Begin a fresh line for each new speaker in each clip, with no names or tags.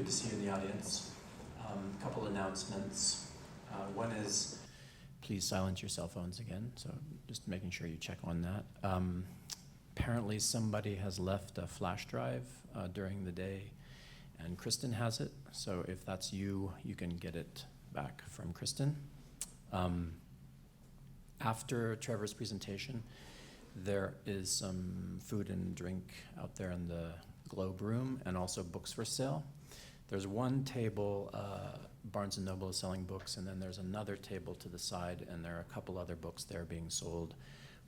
good to see you in the audience. A couple announcements. One is, please silence your cell phones again, so just making sure you check on that. Apparently somebody has left a flash drive during the day, and Kristen has it, so if that's you, you can get it back from Kristen. After Trevor's presentation, there is some food and drink out there in the Globe room, and also books for sale. There's one table, Barnes & Noble is selling books, and then there's another table to the side, and there are a couple other books there being sold.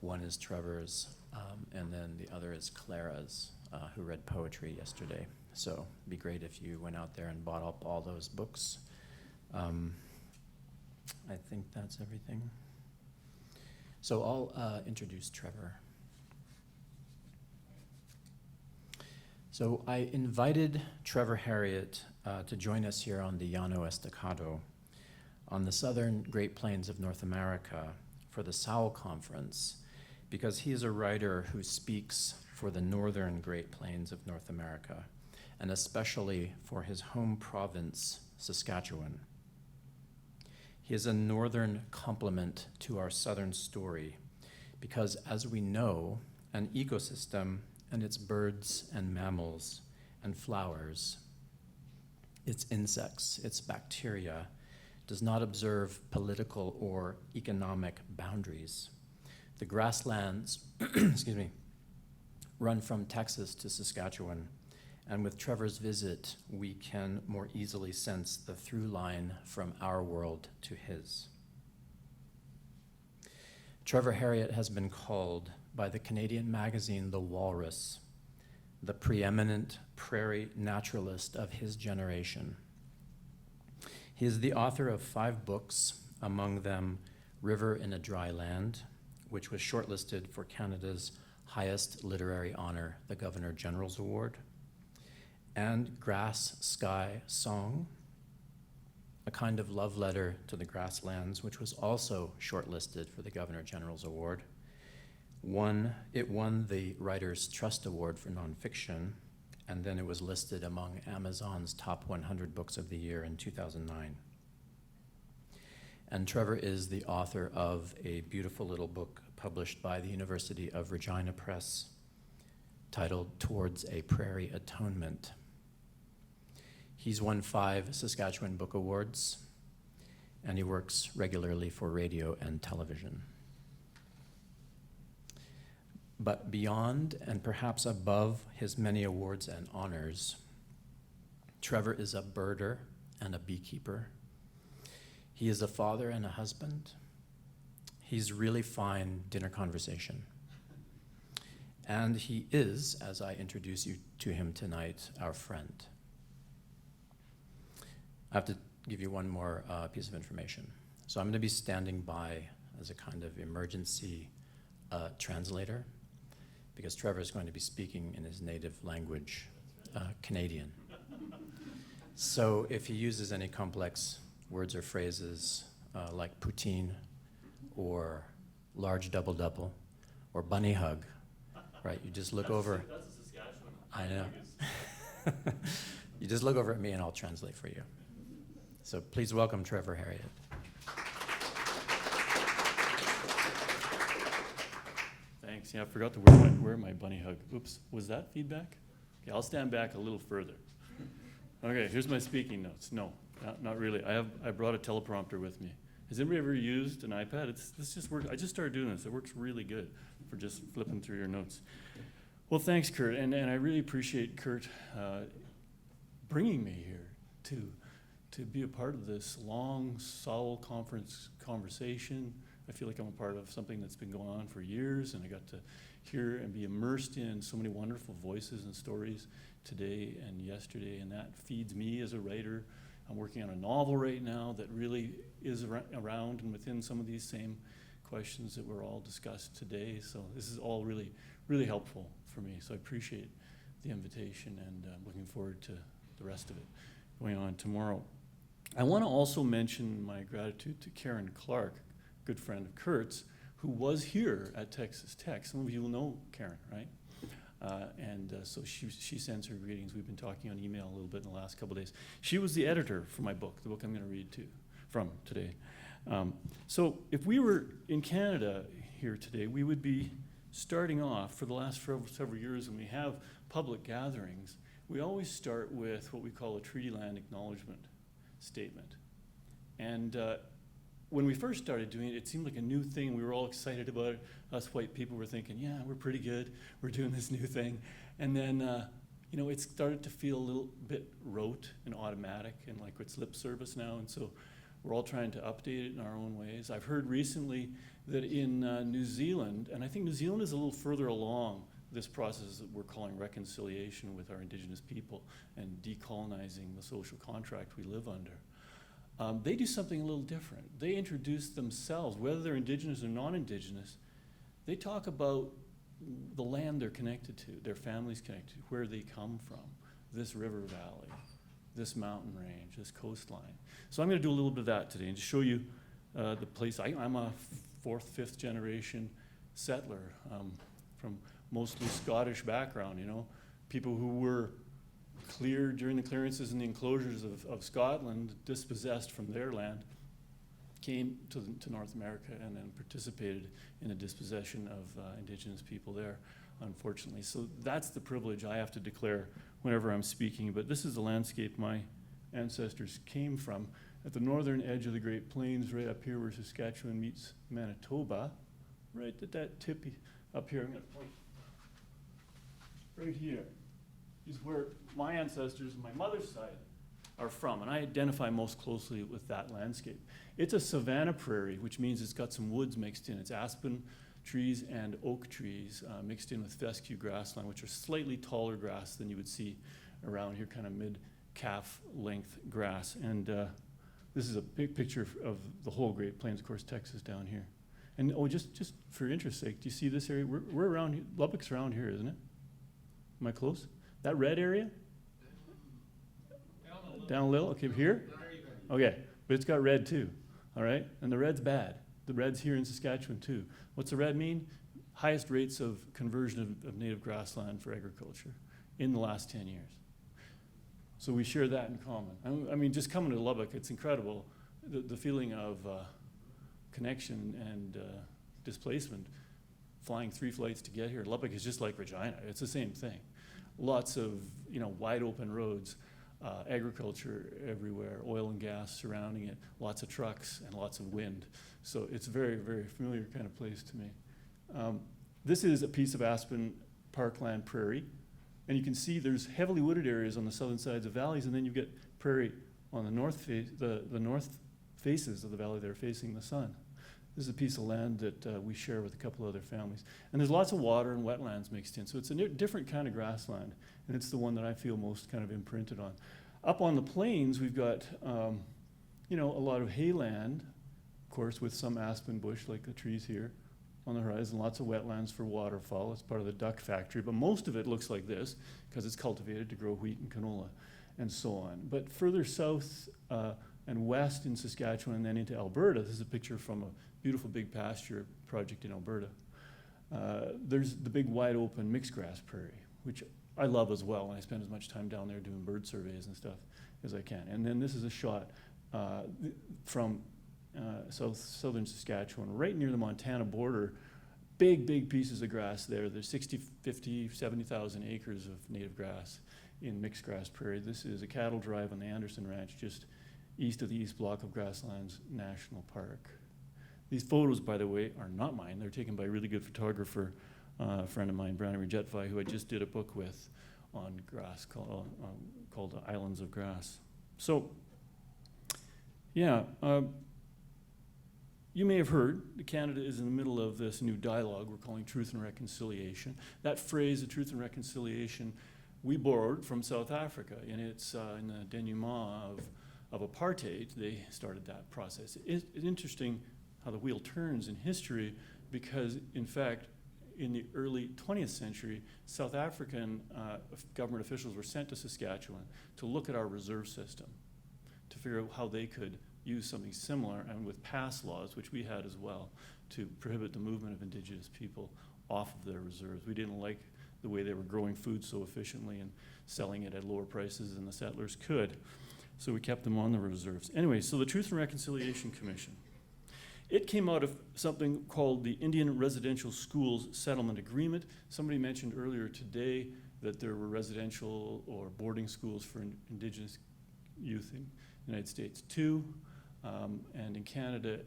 One is Trevor's, and then the other is Clara's, who read poetry yesterday. So it'd be great if you went out there and bought up all those books. I think that's everything. So I'll introduce Trevor. So I invited Trevor Herriot to join us here on the Llano Estacado on the southern Great Plains of North America for the Sowell Conference, because he is a writer who speaks for the northern Great Plains of North America, and especially for his home province, Saskatchewan. He is a northern complement to our southern story, because as we know, an ecosystem and its birds and mammals and flowers, its insects, its bacteria, does not observe political or economic boundaries. The grasslands, excuse me, run from Texas to Saskatchewan, and with Trevor's visit, we can more easily sense the through line from our world to his. Trevor Herriot has been called by the Canadian magazine The Walrus the preeminent prairie naturalist of his generation. He is the author of 5 books, among them River in a Dry Land, which was shortlisted for Canada's highest literary honor, the Governor General's Award, and Grass, Sky, Song, a kind of love letter to the grasslands, which was also shortlisted for the Governor General's Award. It won the Writer's Trust Award for nonfiction, and then it was listed among Amazon's top 100 books of the year in 2009. And Trevor is the author of a beautiful little book published by the University of Regina Press titled Towards a Prairie Atonement. He's won 5 Saskatchewan Book Awards, and he works regularly for radio and television. But beyond and perhaps above his many awards and honors, Trevor is a birder and a beekeeper. He is a father and a husband. He's really fine dinner conversation. And he is, as I introduce you to him tonight, our friend. I have to give you one more piece of information. So I'm going to be standing by as a kind of emergency translator, because Trevor is going to be speaking in his native language, Canadian. So if he uses any complex words or phrases like poutine or large double-double or bunny hug, right, you just look over.
That's a Saskatchewan.
I know. You just look over at me and I'll translate for you. So please welcome Trevor Herriot.
Thanks. Yeah, I forgot to wear my bunny hug. Oops, was that feedback? Okay, I'll stand back a little further. Okay, here's my speaking notes. No, not really. I brought a teleprompter with me. Has anybody ever used an iPad? This just works. I just started doing this. It works really good for just flipping through your notes. Well, thanks, Kurt, and I really appreciate Kurt bringing me here to be a part of this long Sowell Conference conversation. I feel like I'm a part of something that's been going on for years, and I got to hear and be immersed in so many wonderful voices and stories today and yesterday, and that feeds me as a writer. I'm working on a novel right now that really is around and within some of these same questions that were all discussed today, so this is all really, really helpful for me, so I appreciate the invitation, and I'm looking forward to the rest of it going on tomorrow. I want to also mention my gratitude to Karen Clark, good friend of Kurt's, who was here at Texas Tech. Some of you will know Karen, right? So she sends her greetings. We've been talking on email a little bit in the last couple of days. She was the editor for my book, the book I'm going to read from today. So if we were in Canada here today, we would be starting off for the last several years when we have public gatherings. We always start with what we call a treaty land acknowledgement statement. And when we first started doing it, it seemed like a new thing. We were all excited about it. Us white people were thinking, yeah, we're pretty good. We're doing this new thing. And then, it started to feel a little bit rote and automatic and like it's lip service now. And so we're all trying to update it in our own ways. I've heard recently that in New Zealand, and I think New Zealand is a little further along this process that we're calling reconciliation with our Indigenous people and decolonizing the social contract we live under. They do something a little different. They introduce themselves, whether they're Indigenous or non-Indigenous, they talk about the land they're connected to, their families connected to, where they come from, this river valley, this mountain range, this coastline. So I'm going to do a little bit of that today and just show you the place. I'm a fourth, fifth generation settler from mostly Scottish background, people who were cleared during the clearances and the enclosures of Scotland, dispossessed from their land, came to North America and then participated in the dispossession of Indigenous people there, unfortunately. So that's the privilege I have to declare whenever I'm speaking. But this is the landscape my ancestors came from at the northern edge of the Great Plains, right up here where Saskatchewan meets Manitoba, right at that tip up here. I'm going to point right here is where my ancestors on my mother's side are from, and I identify most closely with that landscape. It's a savanna prairie, which means it's got some woods mixed in. It's aspen trees and oak trees mixed in with fescue grassland, which are slightly taller grass than you would see around here, kind of mid-calf length grass. And this is a big picture of the whole Great Plains, of course, Texas down here. And just for interest's sake, do you see this area? We're around here. Lubbock's around here, isn't it? Am I close? That red area? Down a little? Okay, here? Okay, but it's got red too, all right? And the red's bad. The red's here in Saskatchewan too. What's the red mean? Highest rates of conversion of native grassland for agriculture in the last 10 years. So we share that in common. I mean, just coming to Lubbock, it's incredible. The feeling of connection and displacement, flying 3 flights to get here. Lubbock is just like Regina. It's the same thing. Lots of wide open roads, agriculture everywhere, oil and gas surrounding it, lots of trucks and lots of wind. So it's a very, very familiar kind of place to me. This is a piece of aspen parkland prairie. And you can see there's heavily wooded areas on the southern sides of valleys, and then you get prairie on the north the north faces of the valley that are facing the sun. This is a piece of land that we share with a couple other families. And there's lots of water and wetlands mixed in, so it's a different kind of grassland, and it's the one that I feel most kind of imprinted on. Up on the plains, we've got a lot of hayland, of course, with some aspen bush like the trees here on the horizon, lots of wetlands for waterfowl. It's part of the duck factory, but most of it looks like this because it's cultivated to grow wheat and canola and so on. But further south and west in Saskatchewan and then into Alberta, this is a picture from a beautiful big pasture project in Alberta. There's the big wide open mixed grass prairie, which I love as well, and I spend as much time down there doing bird surveys and stuff as I can. And then this is a shot from southern Saskatchewan, right near the Montana border. Big pieces of grass there. There's 60, 50, 70,000 acres of native grass in mixed grass prairie. This is a cattle drive on the Anderson Ranch, just east of the East Block of Grasslands National Park. These photos, by the way, are not mine. They're taken by a really good photographer, a friend of mine, Plenary, who I just did a book with on grass called Islands of Grass. So, yeah, you may have heard that Canada is in the middle of this new dialogue we're calling Truth and Reconciliation. That phrase, the Truth and Reconciliation, we borrowed from South Africa, and it's in the denouement of apartheid. They started that process. It's interesting how the wheel turns in history because, in fact, in the early 20th century, South African government officials were sent to Saskatchewan to look at our reserve system, to figure out how they could use something similar, and with pass laws, which we had as well, to prohibit the movement of Indigenous people off of their reserves. We didn't like the way they were growing food so efficiently and selling it at lower prices than the settlers could. So we kept them on the reserves. Anyway, so the Truth and Reconciliation Commission. It came out of something called the Indian Residential Schools Settlement Agreement. Somebody mentioned earlier today that there were residential or boarding schools for Indigenous youth in the United States too. And in Canada,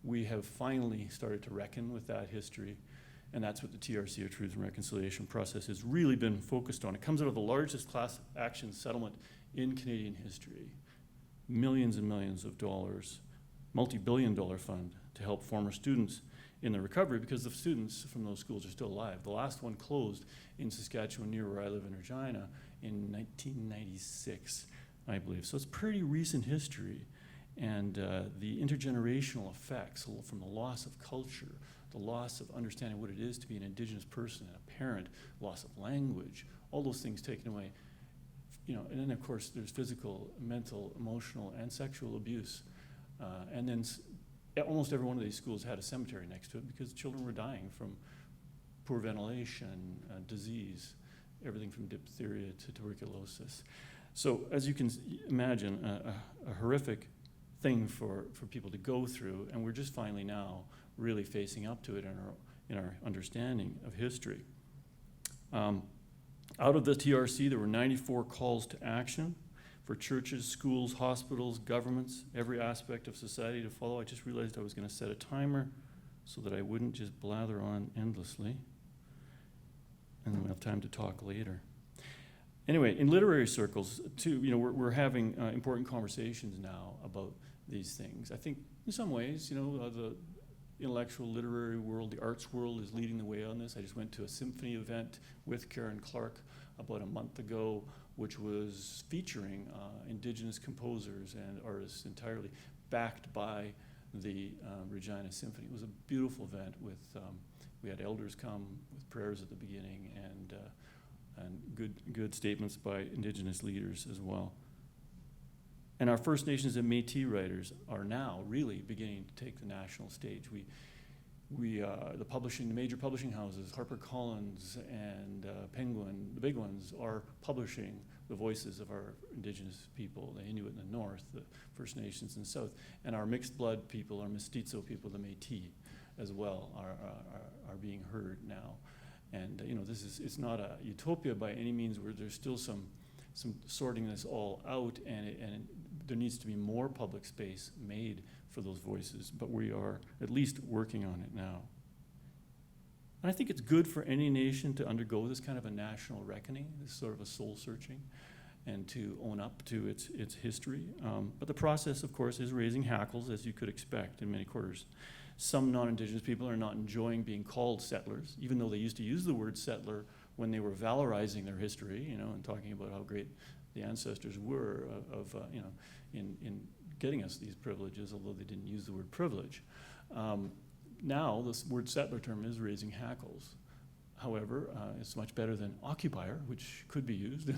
we have finally started to reckon with that history. And that's what the TRC, or Truth and Reconciliation process, has really been focused on. It comes out of the largest class action settlement in Canadian history. Millions and millions of dollars, multi-billion-dollar fund to help former students in the recovery, because the students from those schools are still alive. The last one closed in Saskatchewan, near where I live in Regina, in 1996, I believe. So it's pretty recent history. And the intergenerational effects from the loss of culture, the loss of understanding what it is to be an Indigenous person and a parent, loss of language, all those things taken away. You know, and then of course there's physical, mental, emotional, and sexual abuse. And then almost every one of these schools had a cemetery next to it because children were dying from poor ventilation, disease, everything from diphtheria to tuberculosis. So as you can imagine, a horrific thing for people to go through, and we're just finally now really facing up to it in our understanding of history. Out of the TRC, there were 94 calls to action for churches, schools, hospitals, governments, every aspect of society to follow. I just realized I was going to set a timer so that I wouldn't just blather on endlessly, and then we'll have time to talk later. Anyway, in literary circles, too, you know, we're having important conversations now about these things. I think in some ways, you know, the intellectual literary world, the arts world is leading the way on this. I just went to a symphony event with Karen Clark about a month ago, which was featuring Indigenous composers and artists entirely, backed by the Regina Symphony. It was a beautiful event with, we had elders come with prayers at the beginning and good statements by Indigenous leaders as well. And our First Nations and Métis writers are now really beginning to take the national stage. The major publishing houses, HarperCollins and Penguin, the big ones, are publishing the voices of our Indigenous people, the Inuit in the north, the First Nations in the south, and our mixed blood people, our mestizo people, the Métis, as well, are being heard now. And you know, it's not a utopia by any means, where there's still some sorting this all out, and there needs to be more public space made for those voices, but we are at least working on it now. And I think it's good for any nation to undergo this kind of a national reckoning, this sort of a soul searching, and to own up to its history. But the process, of course, is raising hackles, as you could expect in many quarters. Some non-Indigenous people are not enjoying being called settlers, even though they used to use the word settler when they were valorizing their history, you know, and talking about how great the ancestors were you know, in getting us these privileges, although they didn't use the word privilege. Now, this word settler term is raising hackles. However, it's much better than occupier, which could be used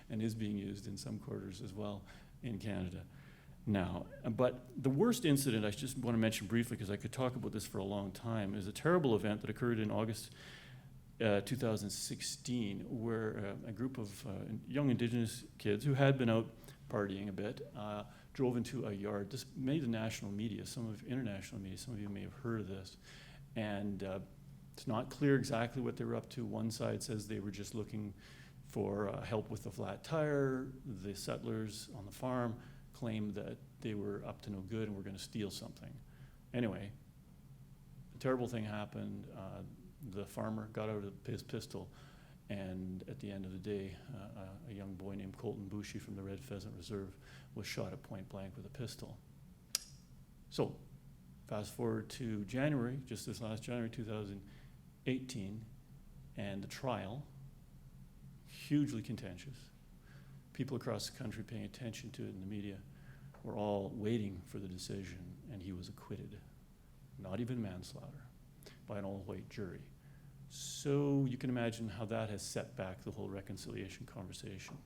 and is being used in some quarters as well in Canada now. But the worst incident I just want to mention briefly, because I could talk about this for a long time, is a terrible event that occurred in August 2016, where a group of young Indigenous kids who had been out partying a bit drove into a yard. This made the national media, international media. Some of you may have heard of this. And it's not clear exactly what they were up to. One side says they were just looking for help with the flat tire. The settlers on the farm claimed that they were up to no good and were going to steal something. Anyway, a terrible thing happened. The farmer got out his pistol, and at the end of the day, a young boy named Colton Bushy from the Red Pheasant Reserve was shot at point blank with a pistol. So, fast forward to January, just this last January 2018, and the trial, hugely contentious. People across the country paying attention to it in the media were all waiting for the decision, and he was acquitted. Not even manslaughter, by an all-white jury. So you can imagine how that has set back the whole reconciliation conversation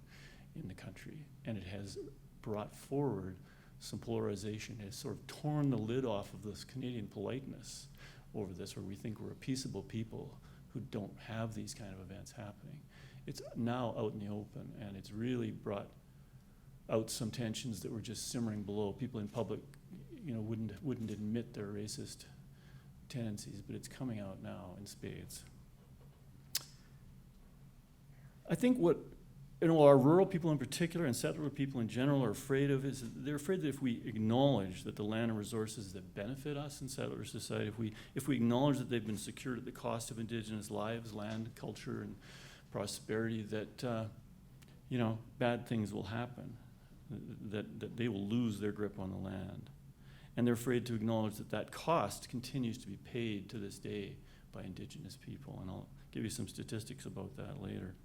in the country. And it has brought forward some polarization. It has sort of torn the lid off of this Canadian politeness over this, where we think we're a peaceable people who don't have these kind of events happening. It's now out in the open, and it's really brought out some tensions that were just simmering below. People in public, wouldn't admit their racist tendencies, but it's coming out now in spades. I think what our rural people in particular and settler people in general are afraid of is they're afraid that if we acknowledge that the land and resources that benefit us in settler society, if we acknowledge that they've been secured at the cost of Indigenous lives, land, culture, and prosperity, that bad things will happen, that they will lose their grip on the land. And they're afraid to acknowledge that cost continues to be paid to this day by Indigenous people. And I'll give you some statistics about that later.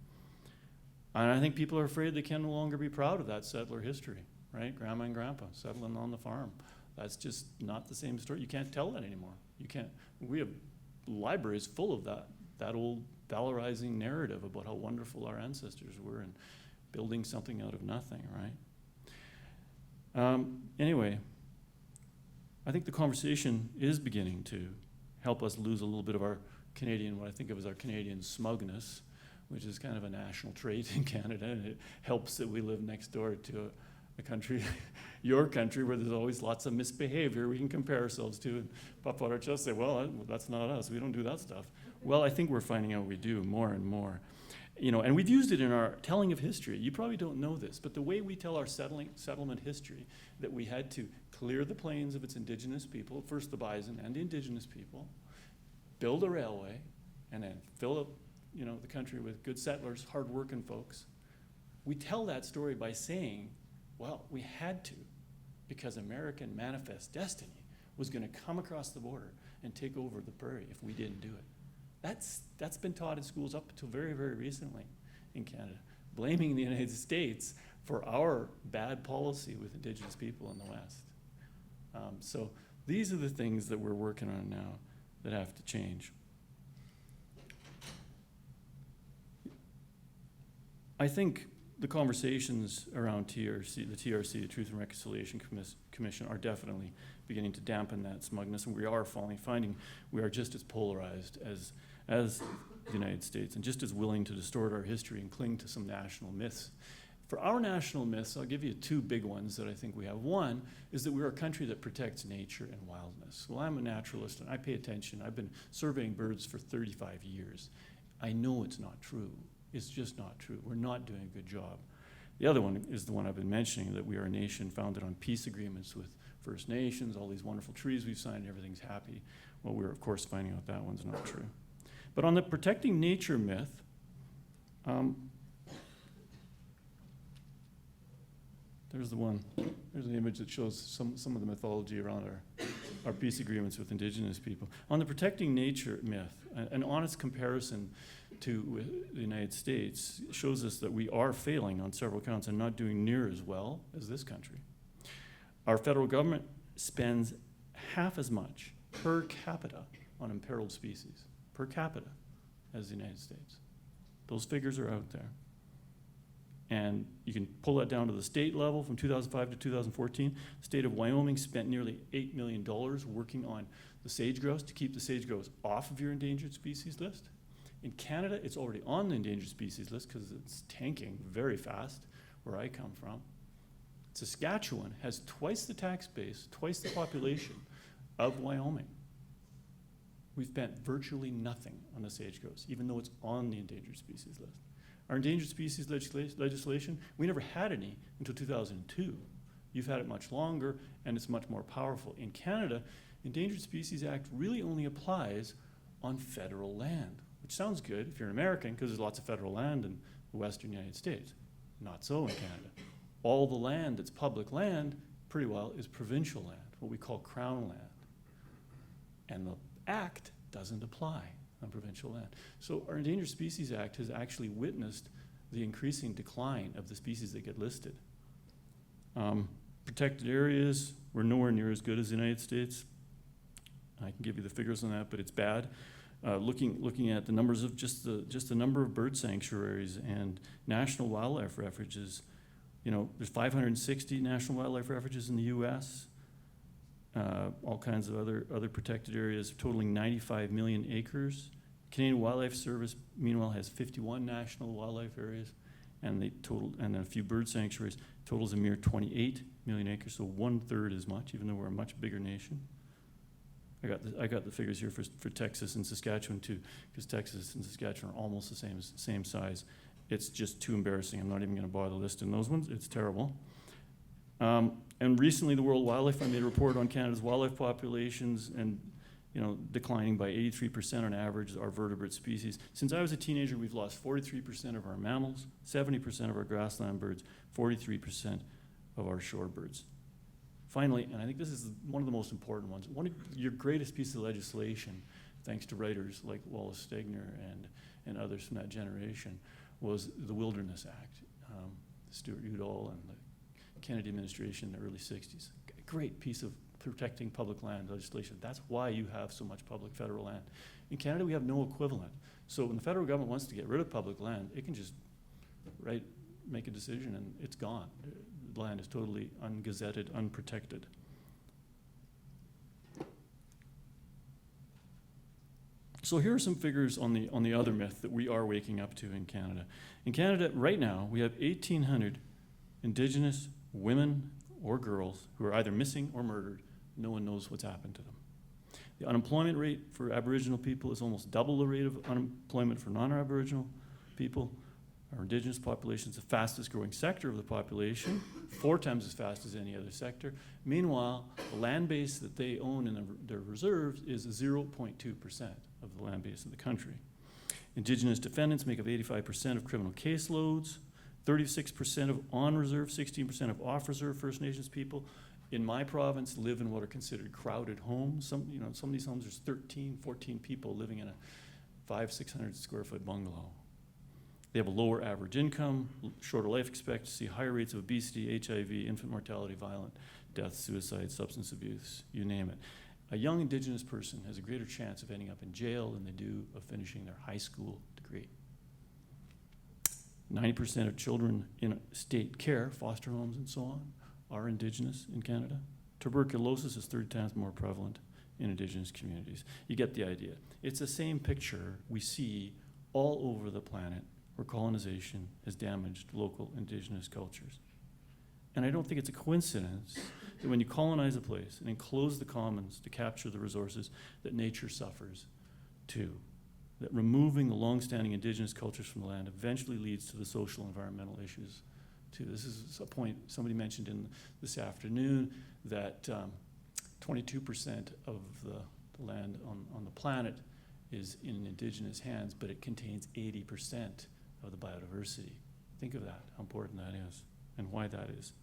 And I think people are afraid they can no longer be proud of that settler history, right? Grandma and grandpa settling on the farm. That's just not the same story. You can't tell that anymore. You can't. We have libraries full of that old valorizing narrative about how wonderful our ancestors were and building something out of nothing, right? Anyway, I think the conversation is beginning to help us lose a little bit of our Canadian, what I think of as our Canadian smugness, which is kind of a national trait in Canada, and it helps that we live next door to a country, your country, where there's always lots of misbehavior we can compare ourselves to and puff out our chest and say, well, that's not us, we don't do that stuff. Well, I think we're finding out we do more and more. And we've used it in our telling of history. You probably don't know this, but the way we tell our settlement history, that we had to clear the plains of its Indigenous people, first the bison and the Indigenous people, build a railway, and then fill up the country with good settlers, hard-working folks. We tell that story by saying, well, we had to, because American manifest destiny was going to come across the border and take over the prairie if we didn't do it. That's been taught in schools up until very, very recently in Canada, blaming the United States for our bad policy with Indigenous people in the West. So these are the things that we're working on now that have to change. I think the conversations around TRC, the Truth and Reconciliation Commission, are definitely beginning to dampen that smugness, and we are finding we are just as polarized as the United States, and just as willing to distort our history and cling to some national myths. For our national myths, I'll give you two big ones that I think we have. One is that we're a country that protects nature and wildness. Well, I'm a naturalist, and I pay attention. I've been surveying birds for 35 years. I know it's not true. It's just not true. We're not doing a good job. The other one is the one I've been mentioning, that we are a nation founded on peace agreements with First Nations, all these wonderful treaties we've signed, everything's happy. Well, we're, of course, finding out that one's not true. But on the protecting nature myth, there's the one. There's an image that shows some of the mythology around our peace agreements with Indigenous people. On the protecting nature myth, an honest comparison to the United States shows us that we are failing on several counts and not doing near as well as this country. Our federal government spends half as much per capita on imperiled species, per capita, as the United States. Those figures are out there. And you can pull that down to the state level from 2005 to 2014. The state of Wyoming spent nearly $8 million working on the sage-grouse to keep the sage-grouse off of your endangered species list. In Canada, it's already on the endangered species list because it's tanking very fast where I come from. Saskatchewan has twice the tax base, twice the population of Wyoming. We've spent virtually nothing on the sage-grouse, even though it's on the endangered species list. Our endangered species legislation, we never had any until 2002. You've had it much longer, and it's much more powerful. In Canada, Endangered Species Act really only applies on federal land, which sounds good if you're an American, because there's lots of federal land in the Western United States. Not so in Canada. All the land that's public land, pretty well, is provincial land, what we call crown land. And the act doesn't apply on provincial land. So our Endangered Species Act has actually witnessed the increasing decline of the species that get listed. Protected areas, we're nowhere near as good as the United States. I can give you the figures on that, but it's bad. Looking at the numbers of just the number of bird sanctuaries and national wildlife refuges, there's 560 national wildlife refuges in the U.S., all kinds of other protected areas totaling 95 million acres. Canadian Wildlife Service, meanwhile, has 51 national wildlife areas, and then a few bird sanctuaries. Totals a mere 28 million acres, so 1/3 as much, even though we're a much bigger nation. I got the figures here for Texas and Saskatchewan too, because Texas and Saskatchewan are almost the same size. It's just too embarrassing. I'm not even going to bother listing those ones. It's terrible. And recently, the World Wildlife Fund made a report on Canada's wildlife populations, and declining by 83% on average our vertebrate species. Since I was a teenager, we've lost 43% of our mammals, 70% of our grassland birds, 43% of our shorebirds. Finally, and I think this is one of the most important ones, one of your greatest pieces of legislation, thanks to writers like Wallace Stegner and others from that generation, was the Wilderness Act. Stuart Udall and the Kennedy administration in the early 60s. A great piece of protecting public land legislation. That's why you have so much public federal land. In Canada, we have no equivalent. So when the federal government wants to get rid of public land, it can just make a decision and it's gone. The land is totally ungazetted, unprotected. So here are some figures on the other myth that we are waking up to in Canada. In Canada, right now, we have 1,800 Indigenous women or girls who are either missing or murdered. No one knows what's happened to them. The unemployment rate for Aboriginal people is almost double the rate of unemployment for non-Aboriginal people. Our Indigenous population is the fastest growing sector of the population, 4 times as fast as any other sector. Meanwhile, the land base that they own in their reserves is 0.2% of the land base of the country. Indigenous defendants make up 85% of criminal caseloads, 36% of on-reserve, 16% of off-reserve First Nations people in my province live in what are considered crowded homes. Some of these homes, there's 13, 14 people living in a 500-600 square foot bungalow. They have a lower average income, shorter life expectancy, higher rates of obesity, HIV, infant mortality, violent death, suicide, substance abuse, you name it. A young Indigenous person has a greater chance of ending up in jail than they do of finishing their high school degree. 90% of children in state care, foster homes and so on, are Indigenous in Canada. Tuberculosis is 30 times more prevalent in Indigenous communities. You get the idea. It's the same picture we see all over the planet where colonization has damaged local Indigenous cultures. And I don't think it's a coincidence that when you colonize a place and enclose the commons to capture the resources, that nature suffers too. That removing the long-standing Indigenous cultures from the land eventually leads to the social and environmental issues too. This is a point somebody mentioned this afternoon, that 22% of the land on the planet is in Indigenous hands, but it contains 80% of the biodiversity. Think of that, how important that is, and why that is.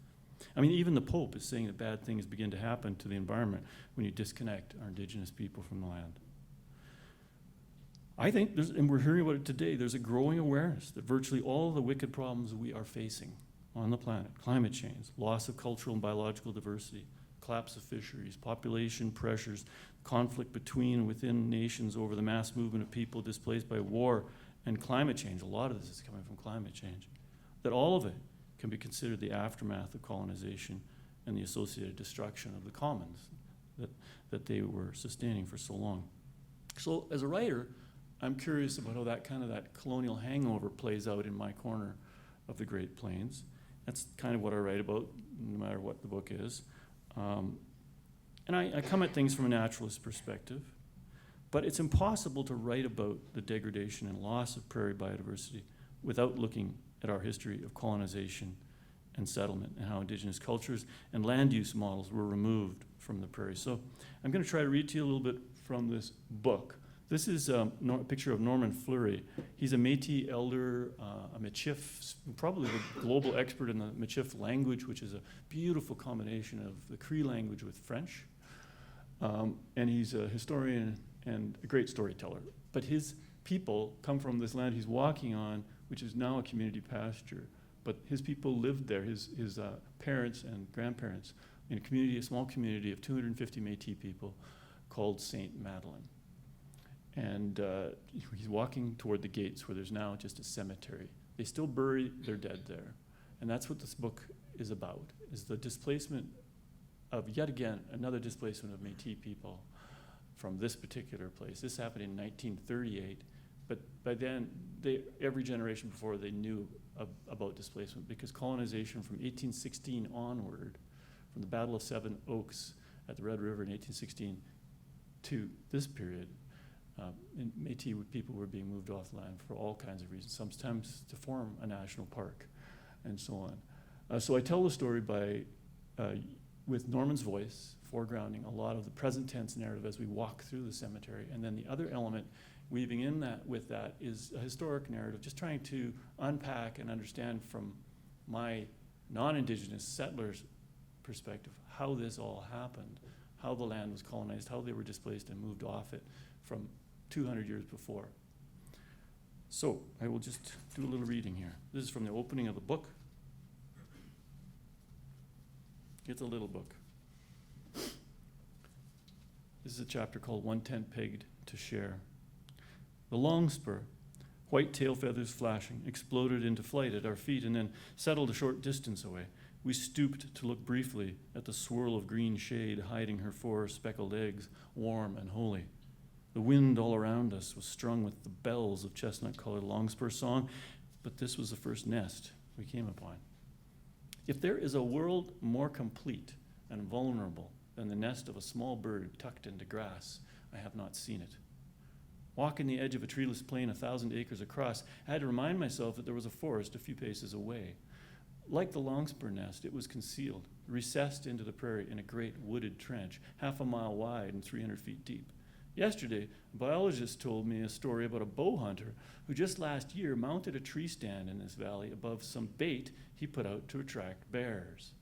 I mean, even the Pope is saying that bad things begin to happen to the environment when you disconnect our Indigenous people from the land. I think, and we're hearing about it today, there's a growing awareness that virtually all the wicked problems we are facing on the planet, climate change, loss of cultural and biological diversity, collapse of fisheries, population pressures, conflict between and within nations over the mass movement of people displaced by war, and climate change, a lot of this is coming from climate change, that all of it can be considered the aftermath of colonization and the associated destruction of the commons that they were sustaining for so long. So as a writer, I'm curious about how that colonial hangover plays out in my corner of the Great Plains. That's kind of what I write about, no matter what the book is. And I come at things from a naturalist perspective, but it's impossible to write about the degradation and loss of prairie biodiversity without looking at our history of colonization and settlement and how Indigenous cultures and land use models were removed from the prairie. So I'm going to try to read to you a little bit from this book. This is a picture of Norman Fleury. He's a Métis elder, a Michif, probably the global expert in the Michif language, which is a beautiful combination of the Cree language with French. And he's a historian and a great storyteller. But his people come from this land he's walking on, which is now a community pasture. But his people lived there, his parents and grandparents, in a small community of 250 Métis people called St. Madeleine. And he's walking toward the gates where there's now just a cemetery. They still bury their dead there. And that's what this book is about, is the displacement of, yet again, another displacement of Métis people from this particular place. This happened in 1938, but by then, every generation before they knew about displacement, because colonization from 1816 onward, from the Battle of Seven Oaks at the Red River in 1816 to this period, Métis people were being moved off land for all kinds of reasons, sometimes to form a national park, and so on. So I tell the story with Norman's voice, foregrounding a lot of the present tense narrative as we walk through the cemetery. And then the other element weaving in with that is a historic narrative, just trying to unpack and understand from my non-Indigenous settlers' perspective how this all happened, how the land was colonized, how they were displaced and moved off it from 200 years before. So I will just do a little reading here. This is from the opening of the book. It's a little book. This is a chapter called One Tent Pegged to Share. The long spur, white tail feathers flashing, exploded into flight at our feet and then settled a short distance away. We stooped to look briefly at the swirl of green shade hiding her 4 speckled eggs, warm and holy. The wind all around us was strung with the bells of chestnut-colored longspur song, but this was the first nest we came upon. If there is a world more complete and vulnerable than the nest of a small bird tucked into grass, I have not seen it. Walking the edge of a treeless plain 1,000 acres across, I had to remind myself that there was a forest a few paces away. Like the longspur nest, it was concealed, recessed into the prairie in a great wooded trench, 1/2 mile wide and 300 feet deep. Yesterday, a biologist told me a story about a bow hunter who just last year mounted a tree stand in this valley above some bait he put out to attract bears.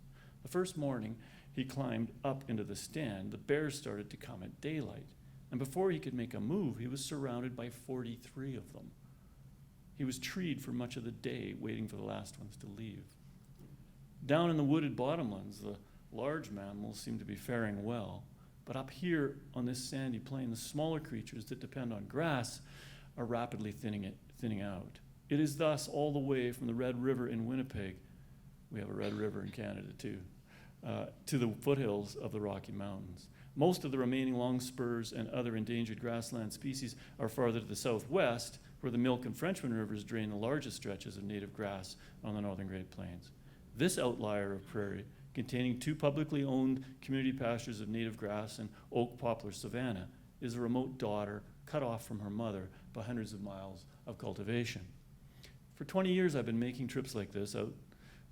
The first morning he climbed up into the stand, the bears started to come at daylight. And before he could make a move, he was surrounded by 43 of them. He was treed for much of the day, waiting for the last ones to leave. Down in the wooded bottomlands, the large mammals seem to be faring well. But up here on this sandy plain, the smaller creatures that depend on grass are rapidly thinning out. It is thus all the way from the Red River in Winnipeg, we have a Red River in Canada too, to the foothills of the Rocky Mountains. Most of the remaining long spurs and other endangered grassland species are farther to the southwest, where the Milk and Frenchman rivers drain the largest stretches of native grass on the northern Great Plains. This outlier of prairie, containing 2 publicly owned community pastures of native grass and oak poplar savanna, is a remote daughter cut off from her mother by hundreds of miles of cultivation. For 20 years I've been making trips like this out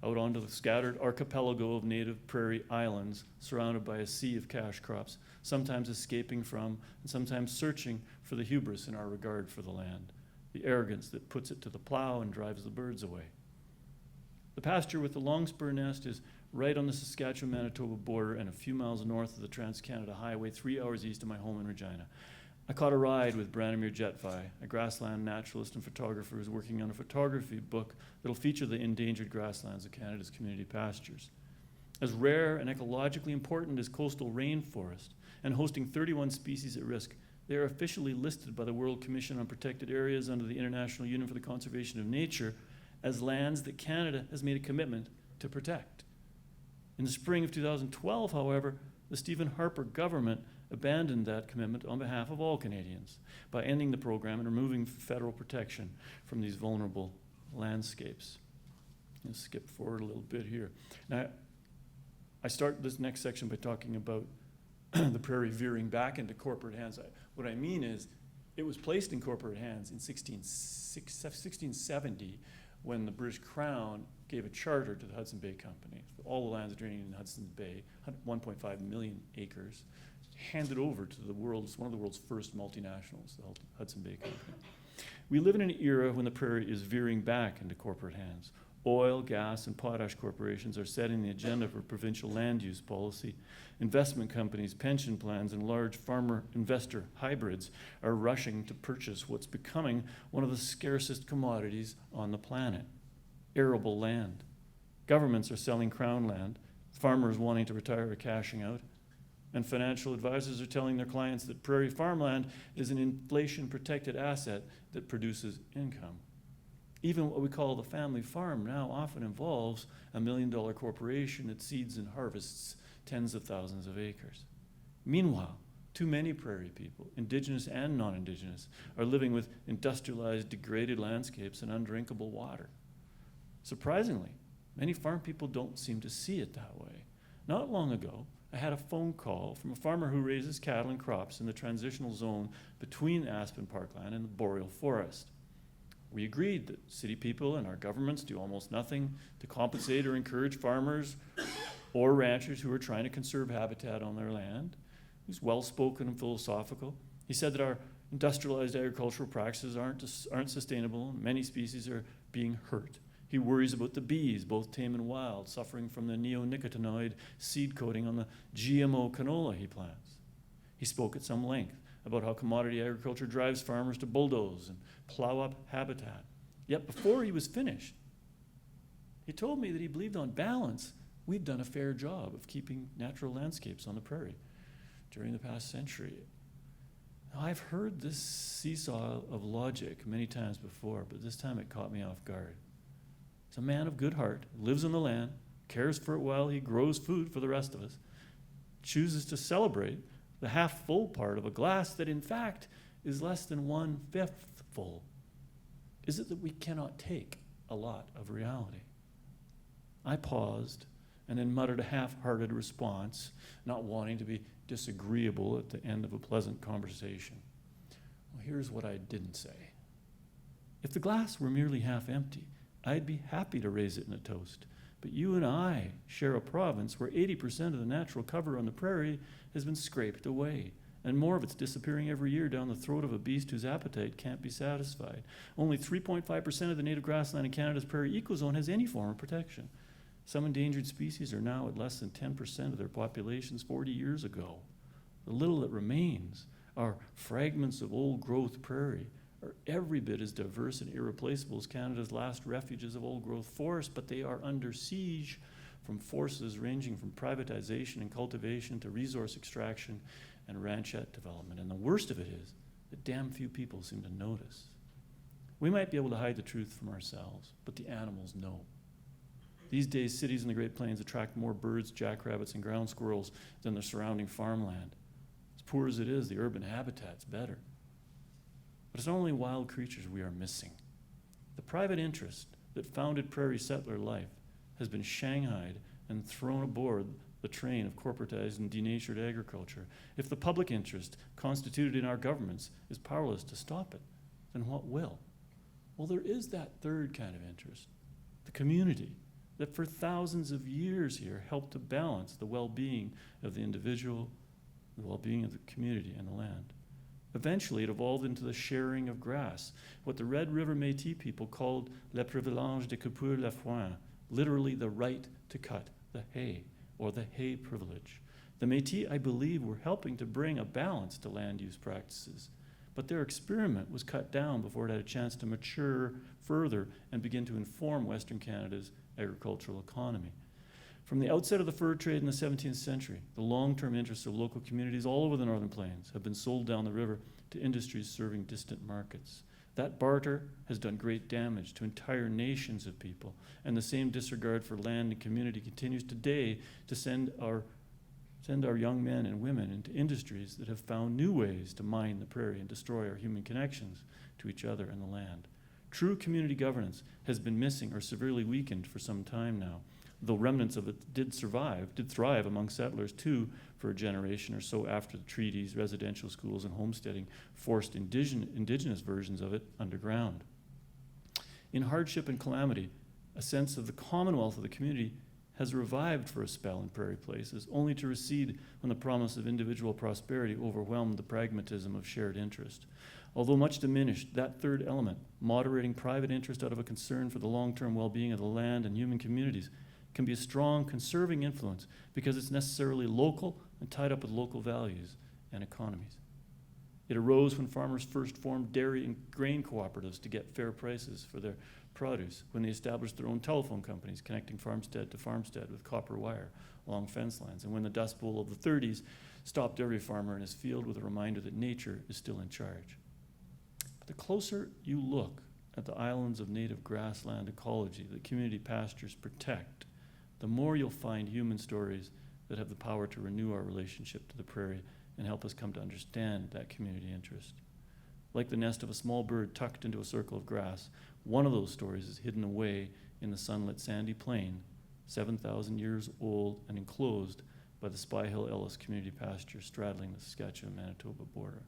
onto the scattered archipelago of native prairie islands surrounded by a sea of cash crops, sometimes escaping from and sometimes searching for the hubris in our regard for the land, the arrogance that puts it to the plow and drives the birds away. The pasture with the longspur nest is right on the Saskatchewan-Manitoba border and a few miles north of the Trans-Canada Highway, 3 hours east of my home in Regina. I caught a ride with Branimir Jetvi, a grassland naturalist and photographer who's working on a photography book that'll feature the endangered grasslands of Canada's community pastures. As rare and ecologically important as coastal rainforest and hosting 31 species at risk, they are officially listed by the World Commission on Protected Areas under the International Union for the Conservation of Nature as lands that Canada has made a commitment to protect. In the spring of 2012, however, the Stephen Harper government abandoned that commitment on behalf of all Canadians by ending the program and removing federal protection from these vulnerable landscapes. Let's skip forward a little bit here. Now, I start this next section by talking about the prairie veering back into corporate hands. What I mean is, it was placed in corporate hands in 1670 when the British Crown gave a charter to the Hudson Bay Company. All the lands draining in Hudson's Bay, 1.5 million acres, handed over to one of the world's first multinationals, the Hudson Bay Company. We live in an era when the prairie is veering back into corporate hands. Oil, gas, and potash corporations are setting the agenda for provincial land use policy. Investment companies, pension plans, and large farmer-investor hybrids are rushing to purchase what's becoming one of the scarcest commodities on the planet, arable land. Governments are selling crown land, farmers wanting to retire are cashing out, and financial advisors are telling their clients that prairie farmland is an inflation-protected asset that produces income. Even what we call the family farm now often involves a $1 million corporation that seeds and harvests tens of thousands of acres. Meanwhile, Too many prairie people, indigenous and non-indigenous, are living with industrialized, degraded landscapes and undrinkable water. Surprisingly, many farm people don't seem to see it that way. Not long ago, I had a phone call from a farmer who raises cattle and crops in the transitional zone between Aspen Parkland and the boreal forest. We agreed that city people and our governments do almost nothing to compensate or encourage farmers or ranchers who are trying to conserve habitat on their land. He was well-spoken and philosophical. He said that our industrialized agricultural practices aren't sustainable, and many species are being hurt. He worries about the bees, both tame and wild, suffering from the neonicotinoid seed coating on the GMO canola he plants. He spoke at some length about how commodity agriculture drives farmers to bulldoze and plow up habitat. Yet before he was finished, he told me that he believed on balance we've done a fair job of keeping natural landscapes on the prairie during the past century. Now, I've heard this seesaw of logic many times before, but this time it caught me off guard. He's a man of good heart, lives on the land, cares for it while he grows food for the rest of us, chooses to celebrate the half-full part of a glass that in fact is less than 1/5 full. Is it that we cannot take a lot of reality? I paused and then muttered a half-hearted response, not wanting to be disagreeable at the end of a pleasant conversation. Well, here's what I didn't say. If the glass were merely half empty, I'd be happy to raise it in a toast. But you and I share a province where 80% of the natural cover on the prairie has been scraped away, and more of it's disappearing every year down the throat of a beast whose appetite can't be satisfied. Only 3.5% of the native grassland in Canada's prairie ecozone has any form of protection. Some endangered species are now at less than 10% of their populations 40 years ago. The little that remains are fragments of old-growth prairie, are every bit as diverse and irreplaceable as Canada's last refuges of old-growth forest, but they are under siege from forces ranging from privatization and cultivation to resource extraction and ranchette development. And the worst of it is that damn few people seem to notice. We might be able to hide the truth from ourselves, but the animals know. These days, cities in the Great Plains attract more birds, jackrabbits, and ground squirrels than the surrounding farmland. As poor as it is, the urban habitat's better. But it's not only wild creatures we are missing. The private interest that founded prairie settler life has been shanghaied and thrown aboard the train of corporatized and denatured agriculture. If the public interest constituted in our governments is powerless to stop it, then what will? Well, there is that third kind of interest, the community, that for thousands of years here helped to balance the well-being of the individual, the well-being of the community and the land. Eventually, it evolved into the sharing of grass, what the Red River Métis people called le privilège de couper le foin, literally the right to cut the hay, or the hay privilege. The Métis, I believe, were helping to bring a balance to land use practices, but their experiment was cut down before it had a chance to mature further and begin to inform Western Canada's agricultural economy. From the outset of the fur trade in the 17th century, the long-term interests of local communities all over the Northern Plains have been sold down the river to industries serving distant markets. That barter has done great damage to entire nations of people, and the same disregard for land and community continues today to send our young men and women into industries that have found new ways to mine the prairie and destroy our human connections to each other and the land. True community governance has been missing or severely weakened for some time now, though remnants of it did thrive among settlers too for a generation or so after the treaties, residential schools, and homesteading forced indigenous versions of it underground. In hardship and calamity, a sense of the commonwealth of the community has revived for a spell in prairie places, only to recede when the promise of individual prosperity overwhelmed the pragmatism of shared interest. Although much diminished, that third element, moderating private interest out of a concern for the long-term well-being of the land and human communities, can be a strong conserving influence because it's necessarily local and tied up with local values and economies. It arose when farmers first formed dairy and grain cooperatives to get fair prices for their produce, when they established their own telephone companies connecting farmstead to farmstead with copper wire along fence lines, and when the Dust Bowl of the 30s stopped every farmer in his field with a reminder that nature is still in charge. But the closer you look at the islands of native grassland ecology that community pastures protect, the more you'll find human stories that have the power to renew our relationship to the prairie and help us come to understand that community interest. Like the nest of a small bird tucked into a circle of grass, one of those stories is hidden away in the sunlit sandy plain, 7,000 years old and enclosed by the Spy Hill Ellis community pasture straddling the Saskatchewan-Manitoba border.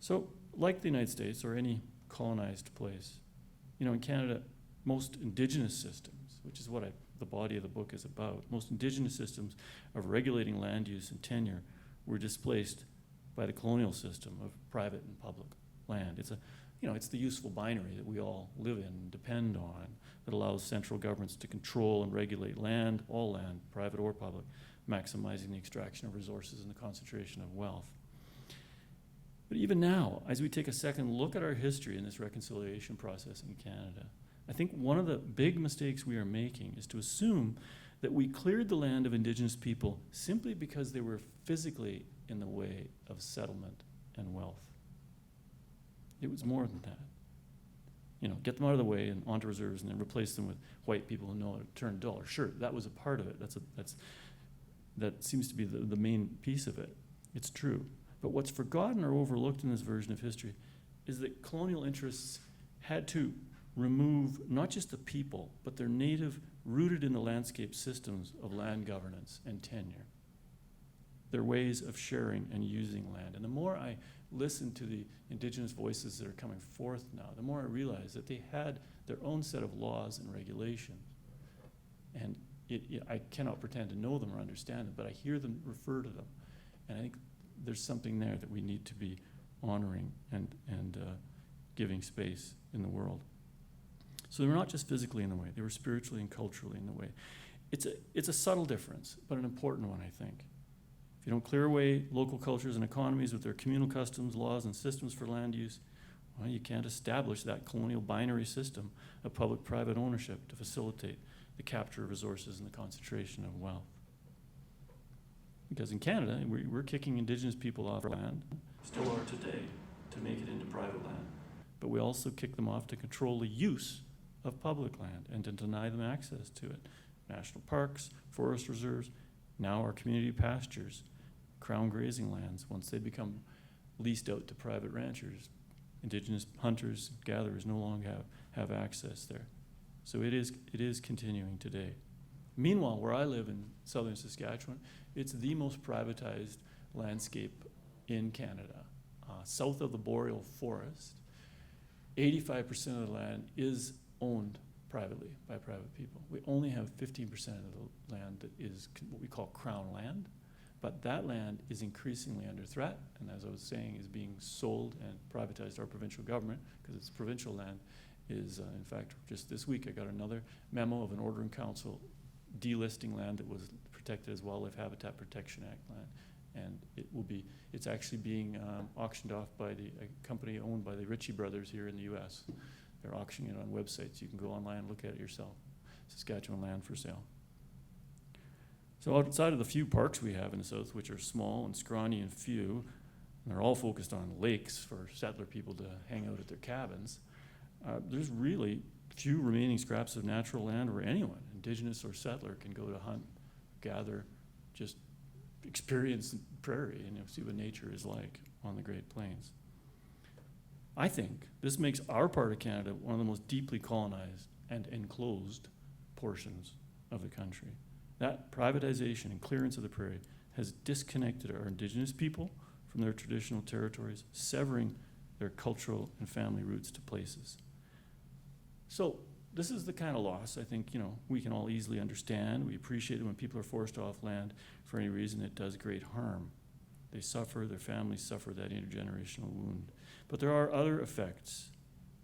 So, like the United States or any colonized place, in Canada, most Indigenous systems, which is what the body of the book is about, most Indigenous systems of regulating land use and tenure were displaced by the colonial system of private and public land. It's the useful binary that we all live in and depend on, that allows central governments to control and regulate land, all land, private or public, maximizing the extraction of resources and the concentration of wealth. But even now, as we take a second look at our history in this reconciliation process in Canada, I think one of the big mistakes we are making is to assume that we cleared the land of Indigenous people simply because they were physically in the way of settlement and wealth. It was more than that. Get them out of the way and onto reserves and then replace them with white people who know how to turn dull. Sure, that was a part of it. That seems to be the main piece of it. It's true. But what's forgotten or overlooked in this version of history is that colonial interests had to remove not just the people, but their native, rooted in the landscape systems of land governance and tenure, their ways of sharing and using land. And the more I listen to the Indigenous voices that are coming forth now, the more I realize that they had their own set of laws and regulations. And I cannot pretend to know them or understand them, but I hear them refer to them. And I think there's something there that we need to be honoring and giving space in the world. So they were not just physically in the way, they were spiritually and culturally in the way. It's a subtle difference, but an important one, I think. If you don't clear away local cultures and economies with their communal customs, laws, and systems for land use, well, you can't establish that colonial binary system of public-private ownership to facilitate the capture of resources and the concentration of wealth. Because in Canada, we're kicking Indigenous people off land, still are today, to make it into private land. But we also kick them off to control the use of public land and to deny them access to it. National parks, forest reserves, now our community pastures, crown grazing lands, once they become leased out to private ranchers. Indigenous hunters, gatherers no longer have access there. So it is continuing today. Meanwhile, where I live in southern Saskatchewan, it's the most privatized landscape in Canada. South of the boreal forest, 85% of the land is owned privately by private people. We only have 15% of the land that is what we call crown land, but that land is increasingly under threat, and as I was saying, is being sold and privatized to our provincial government, because it's provincial land is, in fact, just this week I got another memo of an order in council delisting land that was protected as Wildlife Habitat Protection Act land, and it's actually being auctioned off by a company owned by the Ritchie brothers here in the U.S. They're auctioning it on websites. You can go online and look at it yourself. Saskatchewan land for sale. So outside of the few parks we have in the south, which are small and scrawny and few, and they're all focused on lakes for settler people to hang out at their cabins, there's really few remaining scraps of natural land where anyone, Indigenous or settler, can go to hunt, gather, just experience the prairie and see what nature is like on the Great Plains. I think this makes our part of Canada one of the most deeply colonized and enclosed portions of the country. That privatization and clearance of the prairie has disconnected our Indigenous people from their traditional territories, severing their cultural and family roots to places. So this is the kind of loss I think we can all easily understand. We appreciate it when people are forced off land for any reason. It does great harm. They suffer, their families suffer that intergenerational wound. But there are other effects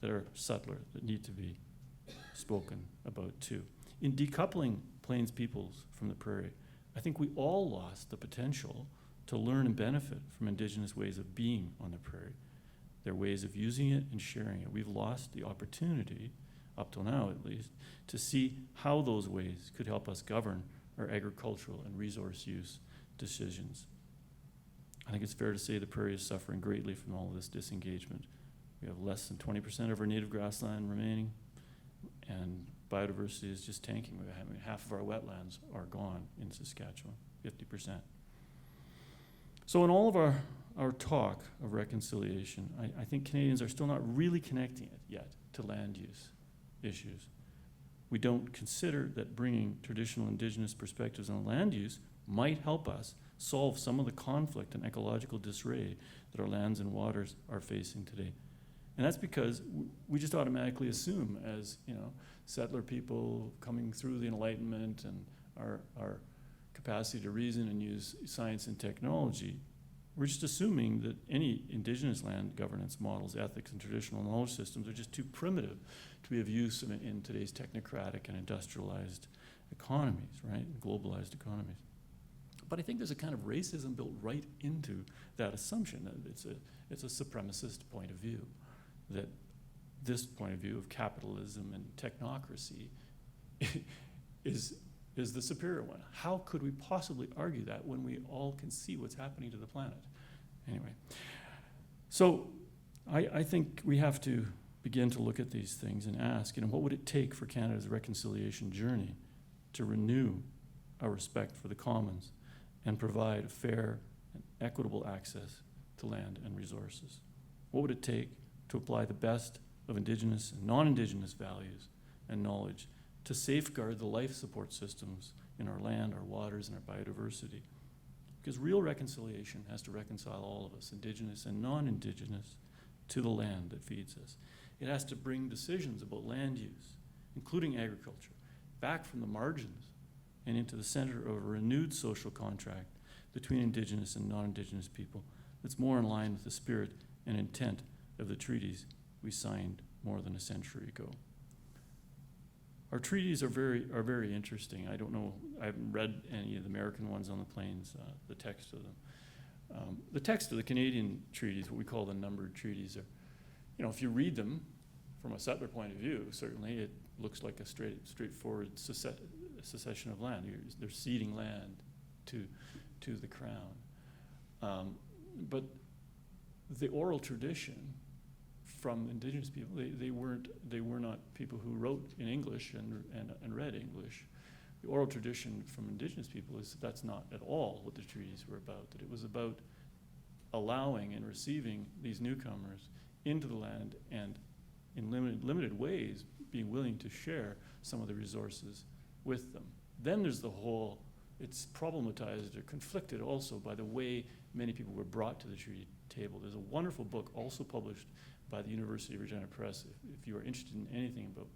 that are subtler that need to be spoken about too. In decoupling Plains peoples from the prairie, I think we all lost the potential to learn and benefit from Indigenous ways of being on the prairie, their ways of using it and sharing it. We've lost the opportunity, up till now at least, to see how those ways could help us govern our agricultural and resource use decisions. I think it's fair to say the prairie is suffering greatly from all of this disengagement. We have less than 20% of our native grassland remaining, and biodiversity is just tanking. I mean, half of our wetlands are gone in Saskatchewan, 50%. So in all of our talk of reconciliation, I think Canadians are still not really connecting it yet to land use issues. We don't consider that bringing traditional Indigenous perspectives on land use might help us solve some of the conflict and ecological disarray that our lands and waters are facing today. And that's because we just automatically assume, as settler people coming through the Enlightenment and our capacity to reason and use science and technology, we're just assuming that any Indigenous land governance models, ethics, and traditional knowledge systems are just too primitive to be of use in today's technocratic and industrialized economies, right? Globalized economies. But I think there's a kind of racism built right into that assumption. It's a supremacist point of view, that this point of view of capitalism and technocracy is the superior one. How could we possibly argue that when we all can see what's happening to the planet? Anyway, so I think we have to begin to look at these things and ask, what would it take for Canada's reconciliation journey to renew our respect for the commons and provide fair and equitable access to land and resources? What would it take to apply the best of Indigenous and non-Indigenous values and knowledge to safeguard the life support systems in our land, our waters, and our biodiversity? Because real reconciliation has to reconcile all of us, Indigenous and non-Indigenous, to the land that feeds us. It has to bring decisions about land use, including agriculture, back from the margins and into the center of a renewed social contract between Indigenous and non-Indigenous people that's more in line with the spirit and intent of the treaties we signed more than a century ago. Our treaties are very interesting. I don't know, I haven't read any of the American ones on the plains, the text of them. The text of the Canadian treaties, what we call the numbered treaties, are, if you read them from a settler point of view, certainly it looks like a straightforward secession of land. They're ceding land to the crown. But the oral tradition from Indigenous people, they were not people who wrote in English and read English. The oral tradition from Indigenous people is that's not at all what the treaties were about. That it was about allowing and receiving these newcomers into the land and in limited ways being willing to share some of the resources with them. Then there's the whole, it's problematized or conflicted also by the way many people were brought to the treaty table. There's a wonderful book also published by the University of Regina Press, if you are interested in anything about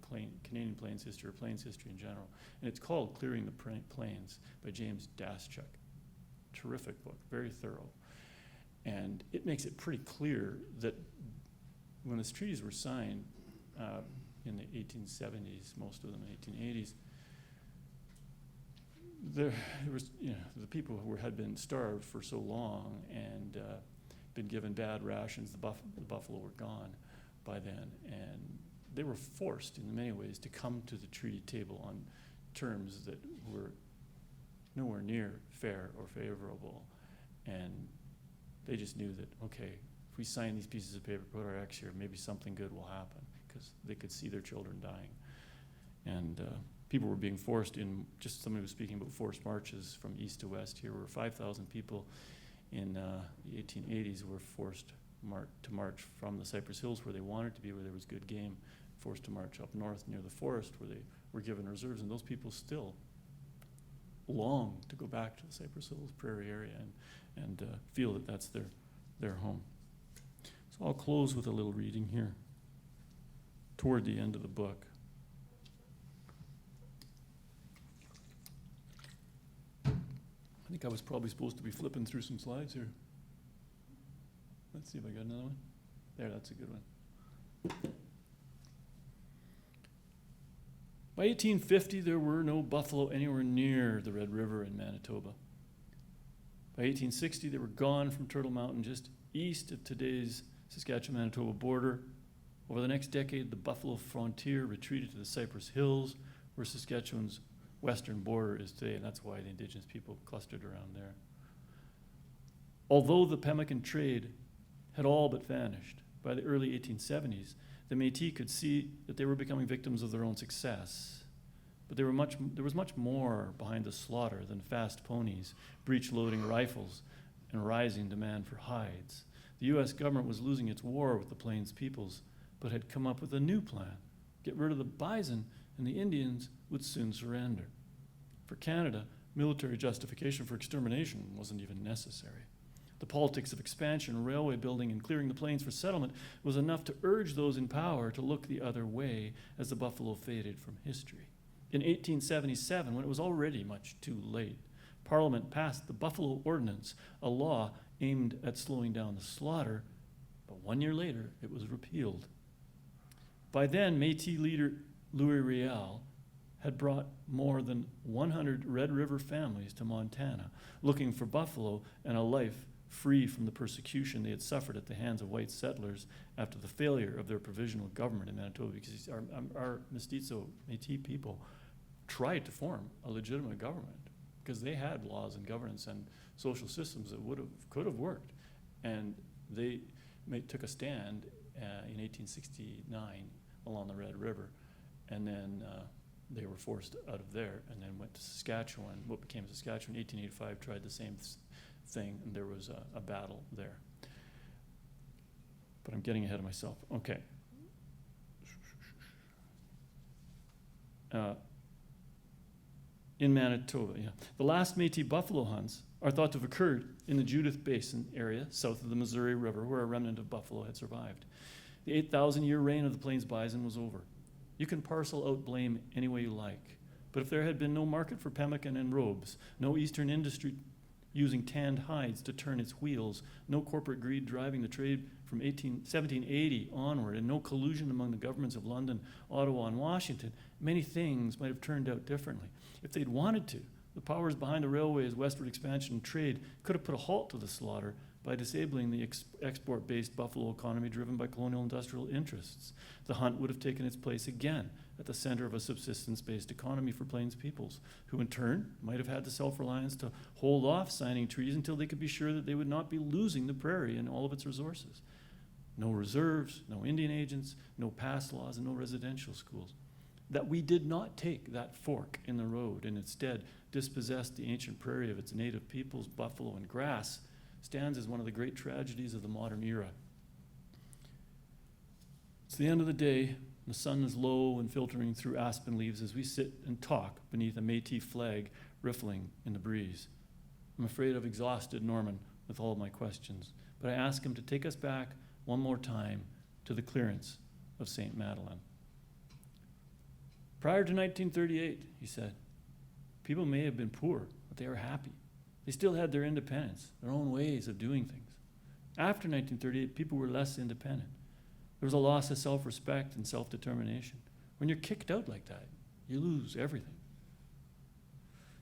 Canadian Plains history or Plains history in general. And it's called Clearing the Plains by James Daschuk. Terrific book, very thorough. And it makes it pretty clear that when these treaties were signed in the 1870s, most of them in the 1880s, there was, the people who had been starved for so long and been given bad rations, the buffalo were gone by then, and they were forced in many ways to come to the treaty table on terms that were nowhere near fair or favorable. And they just knew that, okay, if we sign these pieces of paper, put our X here, maybe something good will happen, because they could see their children dying. And people were being forced in, just somebody was speaking about forced marches from east to west here, where 5,000 people in the 1880s were forced to march from the Cypress Hills where they wanted to be, where there was good game, forced to march up north near the forest where they were given reserves, and those people still long to go back to the Cypress Hills prairie area and feel that that's their home. So I'll close with a little reading here toward the end of the book. I think I was probably supposed to be flipping through some slides here. Let's see if I got another one. There, that's a good one. By 1850, there were no buffalo anywhere near the Red River in Manitoba. By 1860, they were gone from Turtle Mountain just east of today's Saskatchewan-Manitoba border. Over the next decade, the buffalo frontier retreated to the Cypress Hills, where Saskatchewan's western border is today, and that's why the Indigenous people clustered around there. Although the pemmican trade had all but vanished, by the early 1870s, the Métis could see that they were becoming victims of their own success. But there was much more behind the slaughter than fast ponies, breech-loading rifles, and rising demand for hides. The U.S. government was losing its war with the Plains peoples, but had come up with a new plan. Get rid of the bison, and the Indians would soon surrender. For Canada, military justification for extermination wasn't even necessary. The politics of expansion, railway building, and clearing the plains for settlement was enough to urge those in power to look the other way as the buffalo faded from history. In 1877, when it was already much too late, Parliament passed the Buffalo Ordinance, a law aimed at slowing down the slaughter, but 1 year later, it was repealed. By then, Métis leader Louis Riel had brought more than 100 Red River families to Montana, looking for buffalo and a life free from the persecution they had suffered at the hands of white settlers after the failure of their provisional government in Manitoba, because our mestizo Métis people tried to form a legitimate government because they had laws and governance and social systems that could have worked. And they took a stand in 1869 along the Red River, and then they were forced out of there and then went to Saskatchewan. What became Saskatchewan, 1885, tried the same thing, and there was a battle there. But I'm getting ahead of myself. Okay. In Manitoba, yeah. The last Métis buffalo hunts are thought to have occurred in the Judith Basin area south of the Missouri River, where a remnant of buffalo had survived. The 8,000-year reign of the Plains bison was over. You can parcel out blame any way you like, but if there had been no market for pemmican and robes, no Eastern industry using tanned hides to turn its wheels, no corporate greed driving the trade from 1780 onward, and no collusion among the governments of London, Ottawa, and Washington, many things might have turned out differently. If they'd wanted to, the powers behind the railway's westward expansion and trade could have put a halt to the slaughter by disabling the export-based buffalo economy driven by colonial industrial interests. The hunt would have taken its place again at the center of a subsistence-based economy for Plains peoples, who in turn might have had the self-reliance to hold off signing treaties until they could be sure that they would not be losing the prairie and all of its resources. No reserves, no Indian agents, no pass laws, and no residential schools. That we did not take that fork in the road and instead dispossessed the ancient prairie of its native peoples, buffalo, and grass stands as one of the great tragedies of the modern era. It's the end of the day. The sun is low and filtering through aspen leaves as we sit and talk beneath a Métis flag riffling in the breeze. I'm afraid I've exhausted Norman with all of my questions, but I ask him to take us back one more time to the clearance of St. Madeleine. Prior to 1938, he said, people may have been poor, but they were happy. They still had their independence, their own ways of doing things. After 1938, people were less independent. There was a loss of self-respect and self-determination. When you're kicked out like that, you lose everything.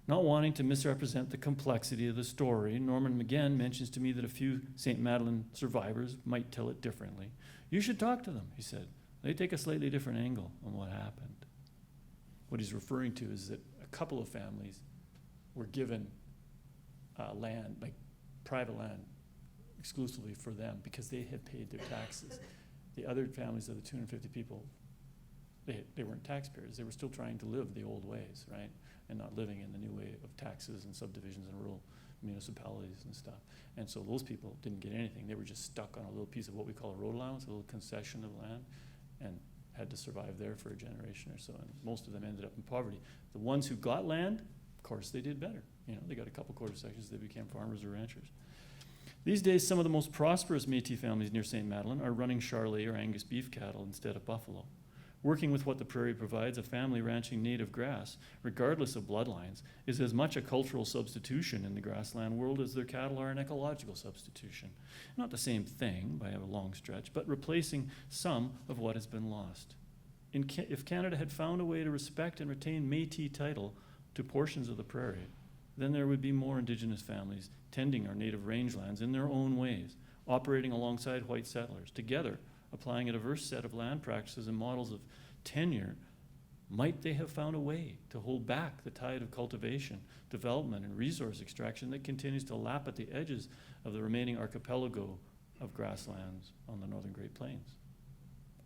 Not wanting to misrepresent the complexity of the story, Norman McGann mentions to me that a few St. Madeleine survivors might tell it differently. You should talk to them, he said. They take a slightly different angle on what happened. What he's referring to is that a couple of families were given land, like private land, exclusively for them because they had paid their taxes. The other families of the 250 people, they weren't taxpayers. They were still trying to live the old ways, right? And not living in the new way of taxes and subdivisions and rural municipalities and stuff. And so those people didn't get anything. They were just stuck on a little piece of what we call a road allowance, a little concession of land, and had to survive there for a generation or so. And most of them ended up in poverty. The ones who got land, of course, they did better. You know, they got a couple quarter sections, they became farmers or ranchers. These days, some of the most prosperous Métis families near St. Madeleine are running Charolais or Angus beef cattle instead of buffalo. Working with what the prairie provides, a family ranching native grass, regardless of bloodlines, is as much a cultural substitution in the grassland world as their cattle are an ecological substitution. Not the same thing by a long stretch, but replacing some of what has been lost. If Canada had found a way to respect and retain Métis title to portions of the prairie, then there would be more Indigenous families tending our native rangelands in their own ways, operating alongside white settlers. Together, applying a diverse set of land practices and models of tenure, might they have found a way to hold back the tide of cultivation, development, and resource extraction that continues to lap at the edges of the remaining archipelago of grasslands on the northern Great Plains?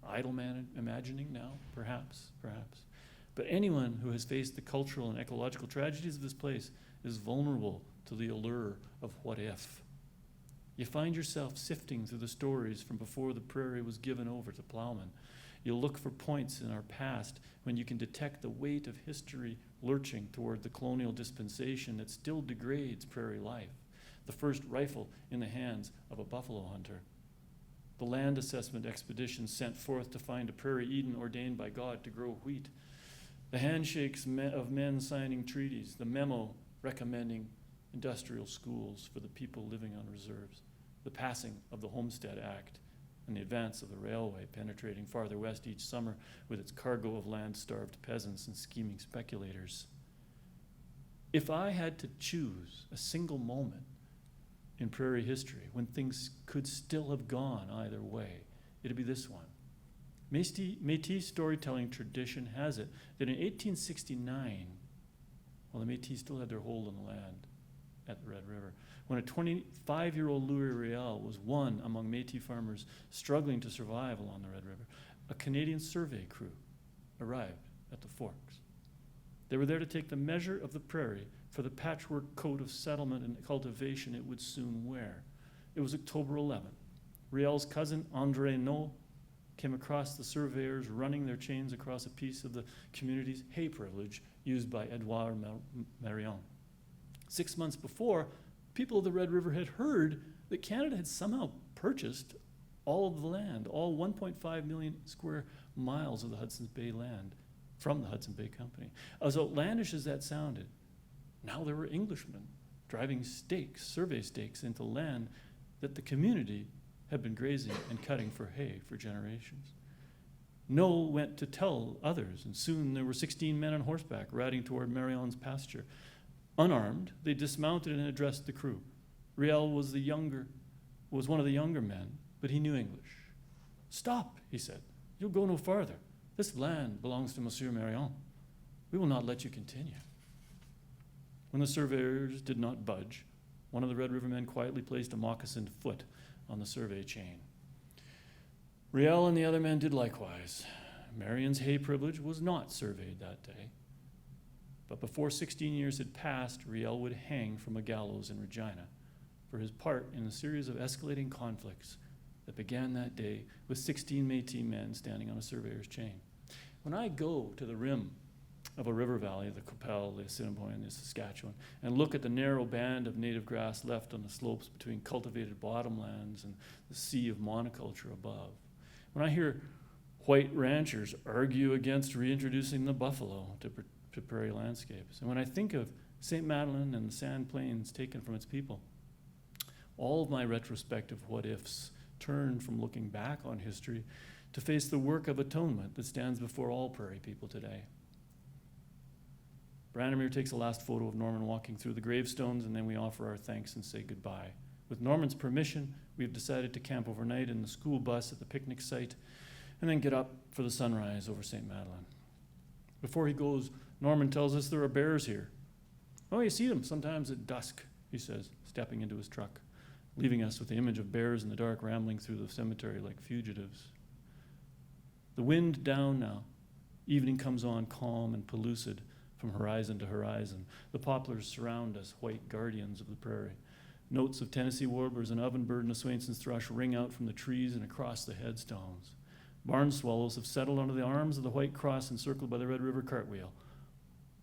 Idle imagining now? Perhaps. But anyone who has faced the cultural and ecological tragedies of this place is vulnerable to the allure of what if. You find yourself sifting through the stories from before the prairie was given over to plowmen. You'll look for points in our past when you can detect the weight of history lurching toward the colonial dispensation that still degrades prairie life, the first rifle in the hands of a buffalo hunter, the land assessment expedition sent forth to find a prairie Eden ordained by God to grow wheat, the handshakes of men signing treaties, the memo recommending industrial schools for the people living on reserves, the passing of the Homestead Act, and the advance of the railway penetrating farther west each summer with its cargo of land-starved peasants and scheming speculators. If I had to choose a single moment in prairie history when things could still have gone either way, it'd be this one. Métis storytelling tradition has it that in 1869, while the Métis still had their hold on the land at the Red River, when a 25-year-old Louis Riel was one among Métis farmers struggling to survive along the Red River, a Canadian survey crew arrived at the Forks. They were there to take the measure of the prairie for the patchwork coat of settlement and cultivation it would soon wear. It was October 11th. Riel's cousin, André No, came across the surveyors running their chains across a piece of the community's hay privilege used by Edouard Marion. 6 months before, people of the Red River had heard that Canada had somehow purchased all of the land, all 1.5 million square miles of the Hudson's Bay land from the Hudson Bay Company. As outlandish as that sounded, now there were Englishmen driving stakes, survey stakes, into land that the community had been grazing and cutting for hay for generations. No went to tell others, and soon there were 16 men on horseback riding toward Marion's pasture. Unarmed, they dismounted and addressed the crew. Riel was one of the younger men, but he knew English. "Stop," he said. "You'll go no farther. This land belongs to Monsieur Marion. We will not let you continue." When the surveyors did not budge, one of the Red River men quietly placed a moccasined foot on the survey chain. Riel and the other men did likewise. Marion's hay privilege was not surveyed that day. But before 16 years had passed, Riel would hang from a gallows in Regina for his part in a series of escalating conflicts that began that day with 16 Métis men standing on a surveyor's chain. When I go to the rim of a river valley, the Qu'Appelle, the Assiniboine, the Saskatchewan, and look at the narrow band of native grass left on the slopes between cultivated bottomlands and the sea of monoculture above, when I hear white ranchers argue against reintroducing the buffalo to prairie landscapes, and when I think of St. Madeleine and the sand plains taken from its people, all of my retrospective what-ifs turn from looking back on history to face the work of atonement that stands before all prairie people today. Branimir takes a last photo of Norman walking through the gravestones, and then we offer our thanks and say goodbye. With Norman's permission, we've decided to camp overnight in the school bus at the picnic site and then get up for the sunrise over St. Madeleine. Before he goes, Norman tells us there are bears here. "Oh, you see them sometimes at dusk," he says, stepping into his truck, leaving us with the image of bears in the dark rambling through the cemetery like fugitives. The wind down now. Evening comes on calm and pellucid from horizon to horizon. The poplars surround us, white guardians of the prairie. Notes of Tennessee warblers and ovenbird and a Swainson's thrush ring out from the trees and across the headstones. Barn swallows have settled under the arms of the white cross encircled by the Red River cartwheel.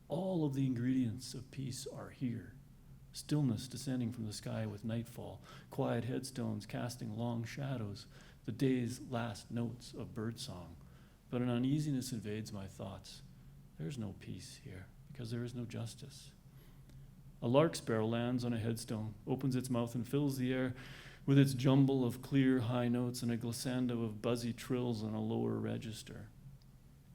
All of the ingredients of peace are here. Stillness descending from the sky with nightfall, quiet headstones casting long shadows, the day's last notes of birdsong. But an uneasiness invades my thoughts. There's no peace here because there is no justice. A lark sparrow lands on a headstone, opens its mouth and fills the air with its jumble of clear high notes and a glissando of buzzy trills on a lower register.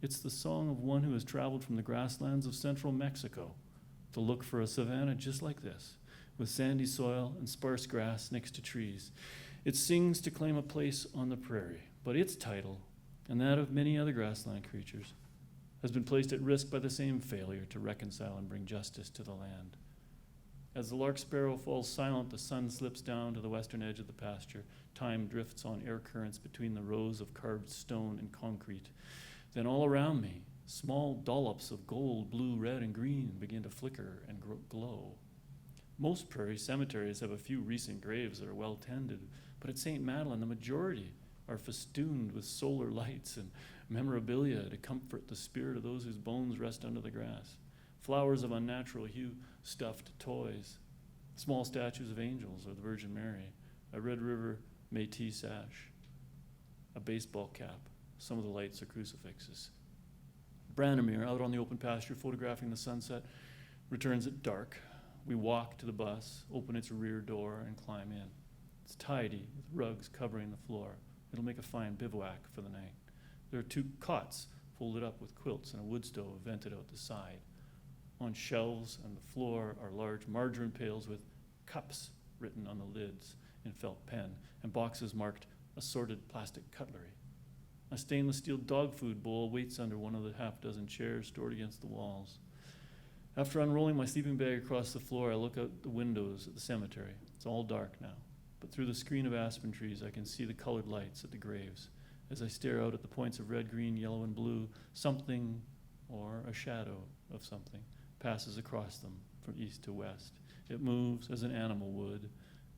It's the song of one who has traveled from the grasslands of central Mexico to look for a savanna just like this, with sandy soil and sparse grass next to trees. It sings to claim a place on the prairie, but its title, and that of many other grassland creatures, has been placed at risk by the same failure to reconcile and bring justice to the land. As the lark sparrow falls silent, the sun slips down to the western edge of the pasture. Time drifts on air currents between the rows of carved stone and concrete. Then all around me, Small dollops of gold, blue, red, and green begin to flicker and glow. Most prairie cemeteries have a few recent graves that are well tended, but at St. Madeleine, the majority are festooned with solar lights and memorabilia to comfort the spirit of those whose bones rest under the grass. Flowers of unnatural hue, stuffed toys, small statues of angels or the Virgin Mary, a Red River Métis sash, a baseball cap. Some of the lights are crucifixes. Branimir, out on the open pasture photographing the sunset, returns at dark. We walk to the bus, open its rear door, and climb in. It's tidy, with rugs covering the floor. It'll make a fine bivouac for the night. There are 2 cots folded up with quilts and a wood stove vented out the side. On shelves on the floor are large margarine pails with cups written on the lids in felt pen, and boxes marked assorted plastic cutlery. A stainless steel dog food bowl waits under one of the half-dozen chairs stored against the walls. After unrolling my sleeping bag across the floor, I look out the windows at the cemetery. It's all dark now, but through the screen of aspen trees, I can see the colored lights at the graves. As I stare out at the points of red, green, yellow, and blue, something, or a shadow of something, passes across them from east to west. It moves as an animal would,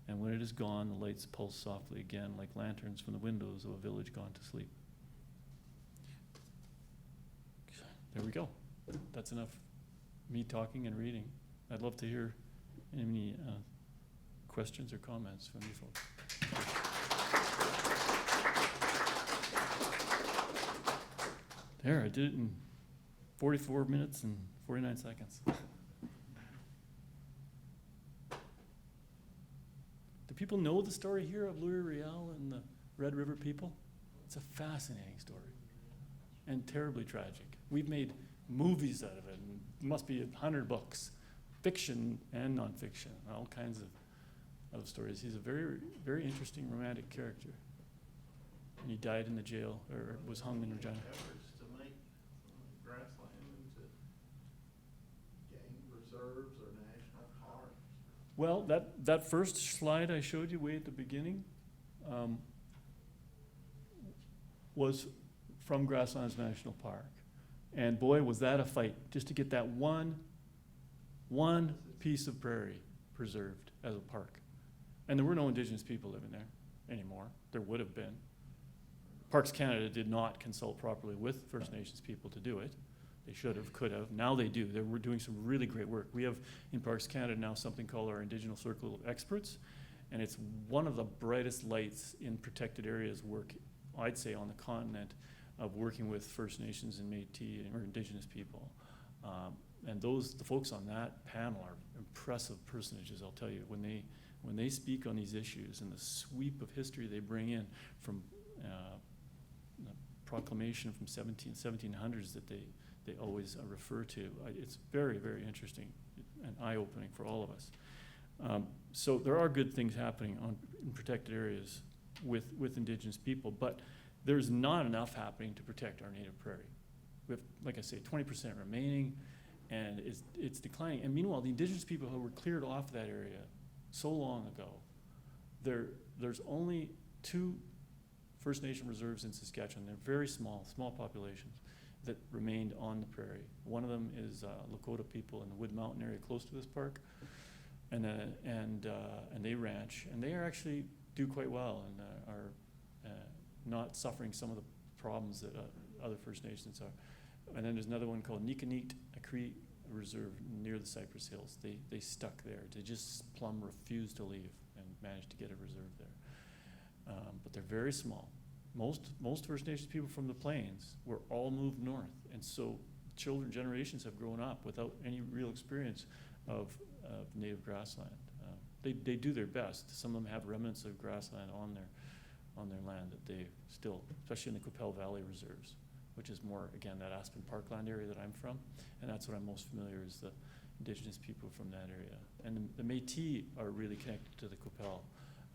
and when it is gone, the lights pulse softly again like lanterns from the windows of a village gone to sleep. There we go. That's enough me talking and reading. I'd love to hear any questions or comments from you folks. There, I did it in 44 minutes and 49 seconds. Do people know the story here of Louis Riel and the Red River people? It's a fascinating story and terribly tragic. We've made movies out of it, and it must be 100 books, fiction and nonfiction, all kinds of stories. He's a very, very interesting romantic character. And he died in the jail, or was hung in Regina.
Efforts to make grassland into game reserves or national parks.
Well, that first slide I showed you way at the beginning was from Grasslands National Park. And boy, was that a fight, just to get that one piece of prairie preserved as a park. And there were no Indigenous people living there anymore. There would have been. Parks Canada did not consult properly with First Nations people to do it. They should have, could have. Now they do. We're doing some really great work. We have in Parks Canada now something called our Indigenous Circle of Experts, and it's one of the brightest lights in protected areas work, I'd say, on the continent, of working with First Nations and Métis or Indigenous people. And the folks on that panel are impressive personages, I'll tell you. When they speak on these issues and the sweep of history they bring in from the proclamation from 1700s that they always refer to, it's very, very interesting and eye-opening for all of us. So there are good things happening in protected areas with Indigenous people, but there's not enough happening to protect our native prairie. We have, like I say, 20% remaining, and it's declining. And meanwhile, the Indigenous people who were cleared off that area so long ago, there's only 2 First Nation reserves in Saskatchewan. They're very small populations that remained on the prairie. One of them is Lakota people in the Wood Mountain area close to this park, and they ranch, and they actually do quite well and are not suffering some of the problems that other First Nations are. And then there's another one called Nikanit, a Cree reserve near the Cypress Hills. They stuck there. They just plumb refused to leave and managed to get a reserve there. But they're very small. Most First Nations people from the plains were all moved north, and so generations have grown up without any real experience of native grassland. They do their best. Some of them have remnants of grassland on their land that they still, especially in the Qu'Appelle Valley reserves, which is more, again, that Aspen Parkland area that I'm from, and that's what I'm most familiar is the Indigenous people from that area. And the Métis are really connected to the Qu'Appelle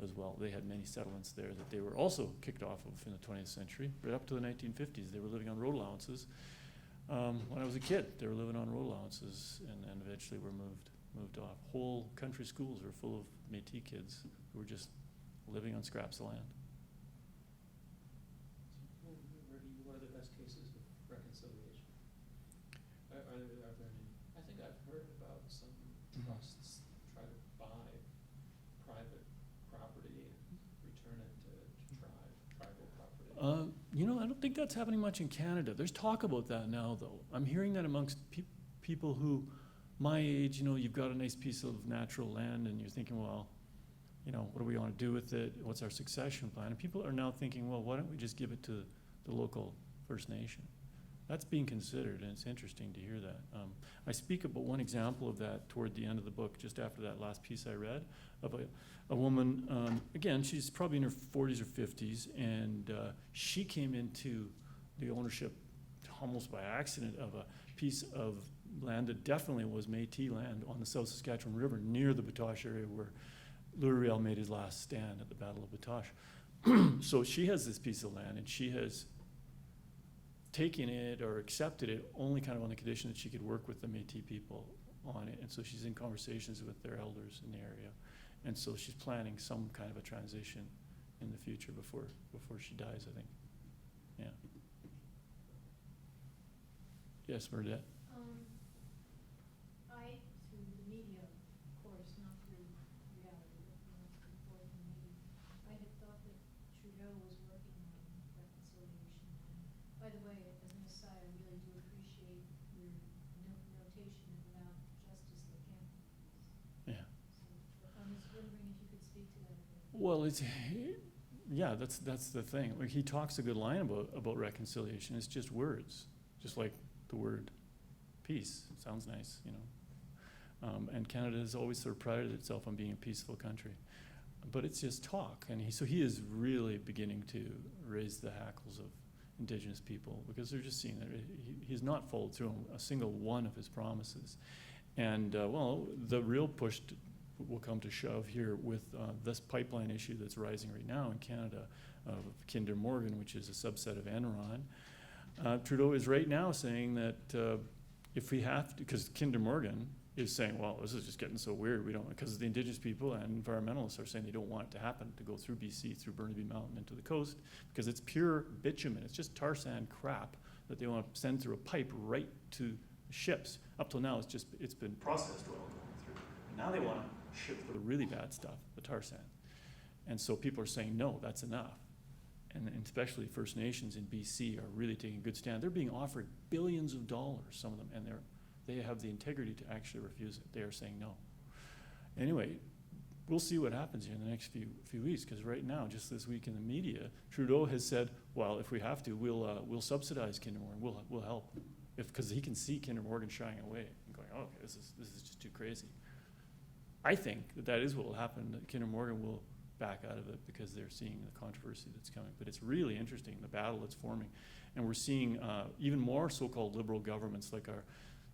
as well. They had many settlements there that they were also kicked off of in the 20th century. Right up to the 1950s, they were living on road allowances. When I was a kid, they were living on road allowances, and eventually were moved off. Whole country schools were full of Métis kids who were just living on scraps of land.
What are the best cases of reconciliation?
You know, I don't think that's happening much in Canada. There's talk about that now, though. I'm hearing that amongst people who, my age, you know, you've got a nice piece of natural land and you're thinking, well, you know, what do we want to do with it? What's our succession plan? And people are now thinking, well, why don't we just give it to the local First Nation? That's being considered, and it's interesting to hear that. I speak about one example of that toward the end of the book, just after that last piece I read, of a woman, again, she's probably in her 40s or 50s, and she came into the ownership almost by accident of a piece of land that definitely was Métis land on the South Saskatchewan River near the Batoche area where Luriel made his last stand at the Battle of Batoche. So she has this piece of land, and she has taken it or accepted it only kind of on the condition that she could work with the Métis people on it. And so she's in conversations with their elders in the area. And so she's planning some kind of a transition in the future before she dies, I think. Yeah. Yes, Bernadette?
I, through the media, of course, not through reality, but from what's been forth in the media, I had thought that Trudeau was working on reconciliation. And by the way, as an aside, I really do appreciate your notation about justice that can't be peace.
Yeah.
So I was wondering if you could speak to that a bit.
Well, yeah, that's the thing. Like, he talks a good line about reconciliation. It's just words, just like the word peace. Sounds nice, you know. And Canada has always sort of prided itself on being a peaceful country. But it's just talk. And he is really beginning to raise the hackles of Indigenous people, because they're just seeing that he's not followed through on a single one of his promises. And, well, the real push will come to shove here with this pipeline issue that's rising right now in Canada of Kinder Morgan, which is a subset of Enron. Trudeau is right now saying that if we have to, because Kinder Morgan is saying, well, this is just getting so weird, we don't, because the Indigenous people and environmentalists are saying they don't want it to happen, to go through BC, through Burnaby Mountain into the coast, because it's pure bitumen. It's just tar sand crap that they want to send through a pipe right to ships. Up till now, it's been processed oil going through. And now they want to ship the really bad stuff, the tar sand. And so people are saying, no, that's enough. And especially First Nations in BC are really taking a good stand. They're being offered billions of dollars, some of them, and they have the integrity to actually refuse it. They are saying no. Anyway, we'll see what happens here in the next few weeks, because right now, just this week in the media, Trudeau has said, well, if we have to, we'll subsidize Kinder Morgan. We'll help, because he can see Kinder Morgan shying away and going, oh, okay, this is just too crazy. I think that is what will happen. That Kinder Morgan will back out of it because they're seeing the controversy that's coming. But it's really interesting, the battle that's forming. And we're seeing even more so-called liberal governments, like our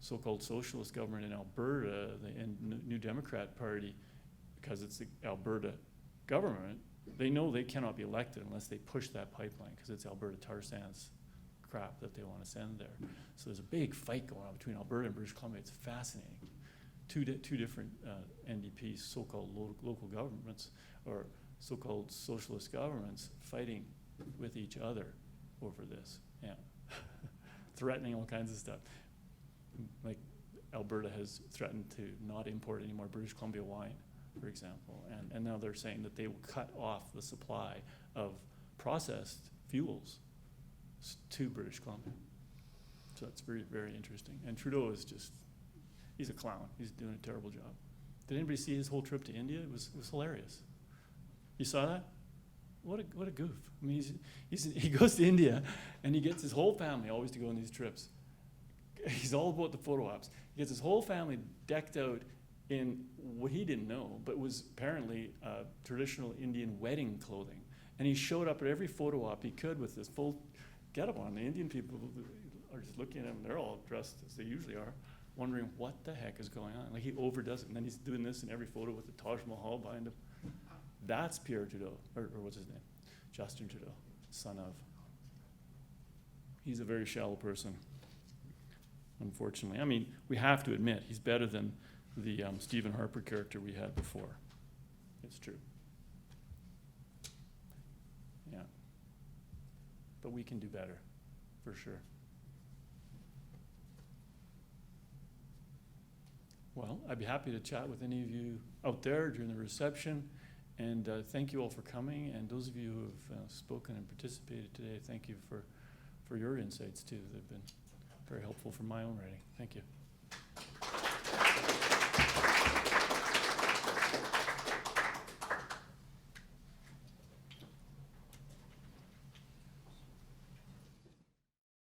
so-called socialist government in Alberta and New Democrat Party, because it's the Alberta government, they know they cannot be elected unless they push that pipeline, because it's Alberta tar sands crap that they want to send there. So there's a big fight going on between Alberta and British Columbia. It's fascinating. Two different NDPs, so-called local governments, or so-called socialist governments, fighting with each other over this. Yeah, threatening all kinds of stuff. Like Alberta has threatened to not import any more British Columbia wine, for example, and now they're saying that they will cut off the supply of processed fuels to British Columbia. So that's very, very interesting. And Trudeau is he's a clown. He's doing a terrible job. Did anybody see his whole trip to India? It was hilarious. You saw that? What a goof. I mean, he goes to India and he gets his whole family always to go on these trips. He's all about the photo ops. He gets his whole family decked out in what he didn't know, but was apparently traditional Indian wedding clothing. And he showed up at every photo op he could with this full getup on. The Indian people are just looking at him. They're all dressed as they usually are, wondering what the heck is going on. Like, he overdoes it. And then he's doing this in every photo with the Taj Mahal behind him. That's Pierre Trudeau, or what's his name? Justin Trudeau, son of. He's a very shallow person, unfortunately. I mean, we have to admit, he's better than the Stephen Harper character we had before. It's true. Yeah. But we can do better, for sure. Well, I'd be happy to chat with any of you out there during the reception. And thank you all for coming, and those of you who have spoken and participated today, thank you for your insights too. They've been very helpful for my own writing. Thank you.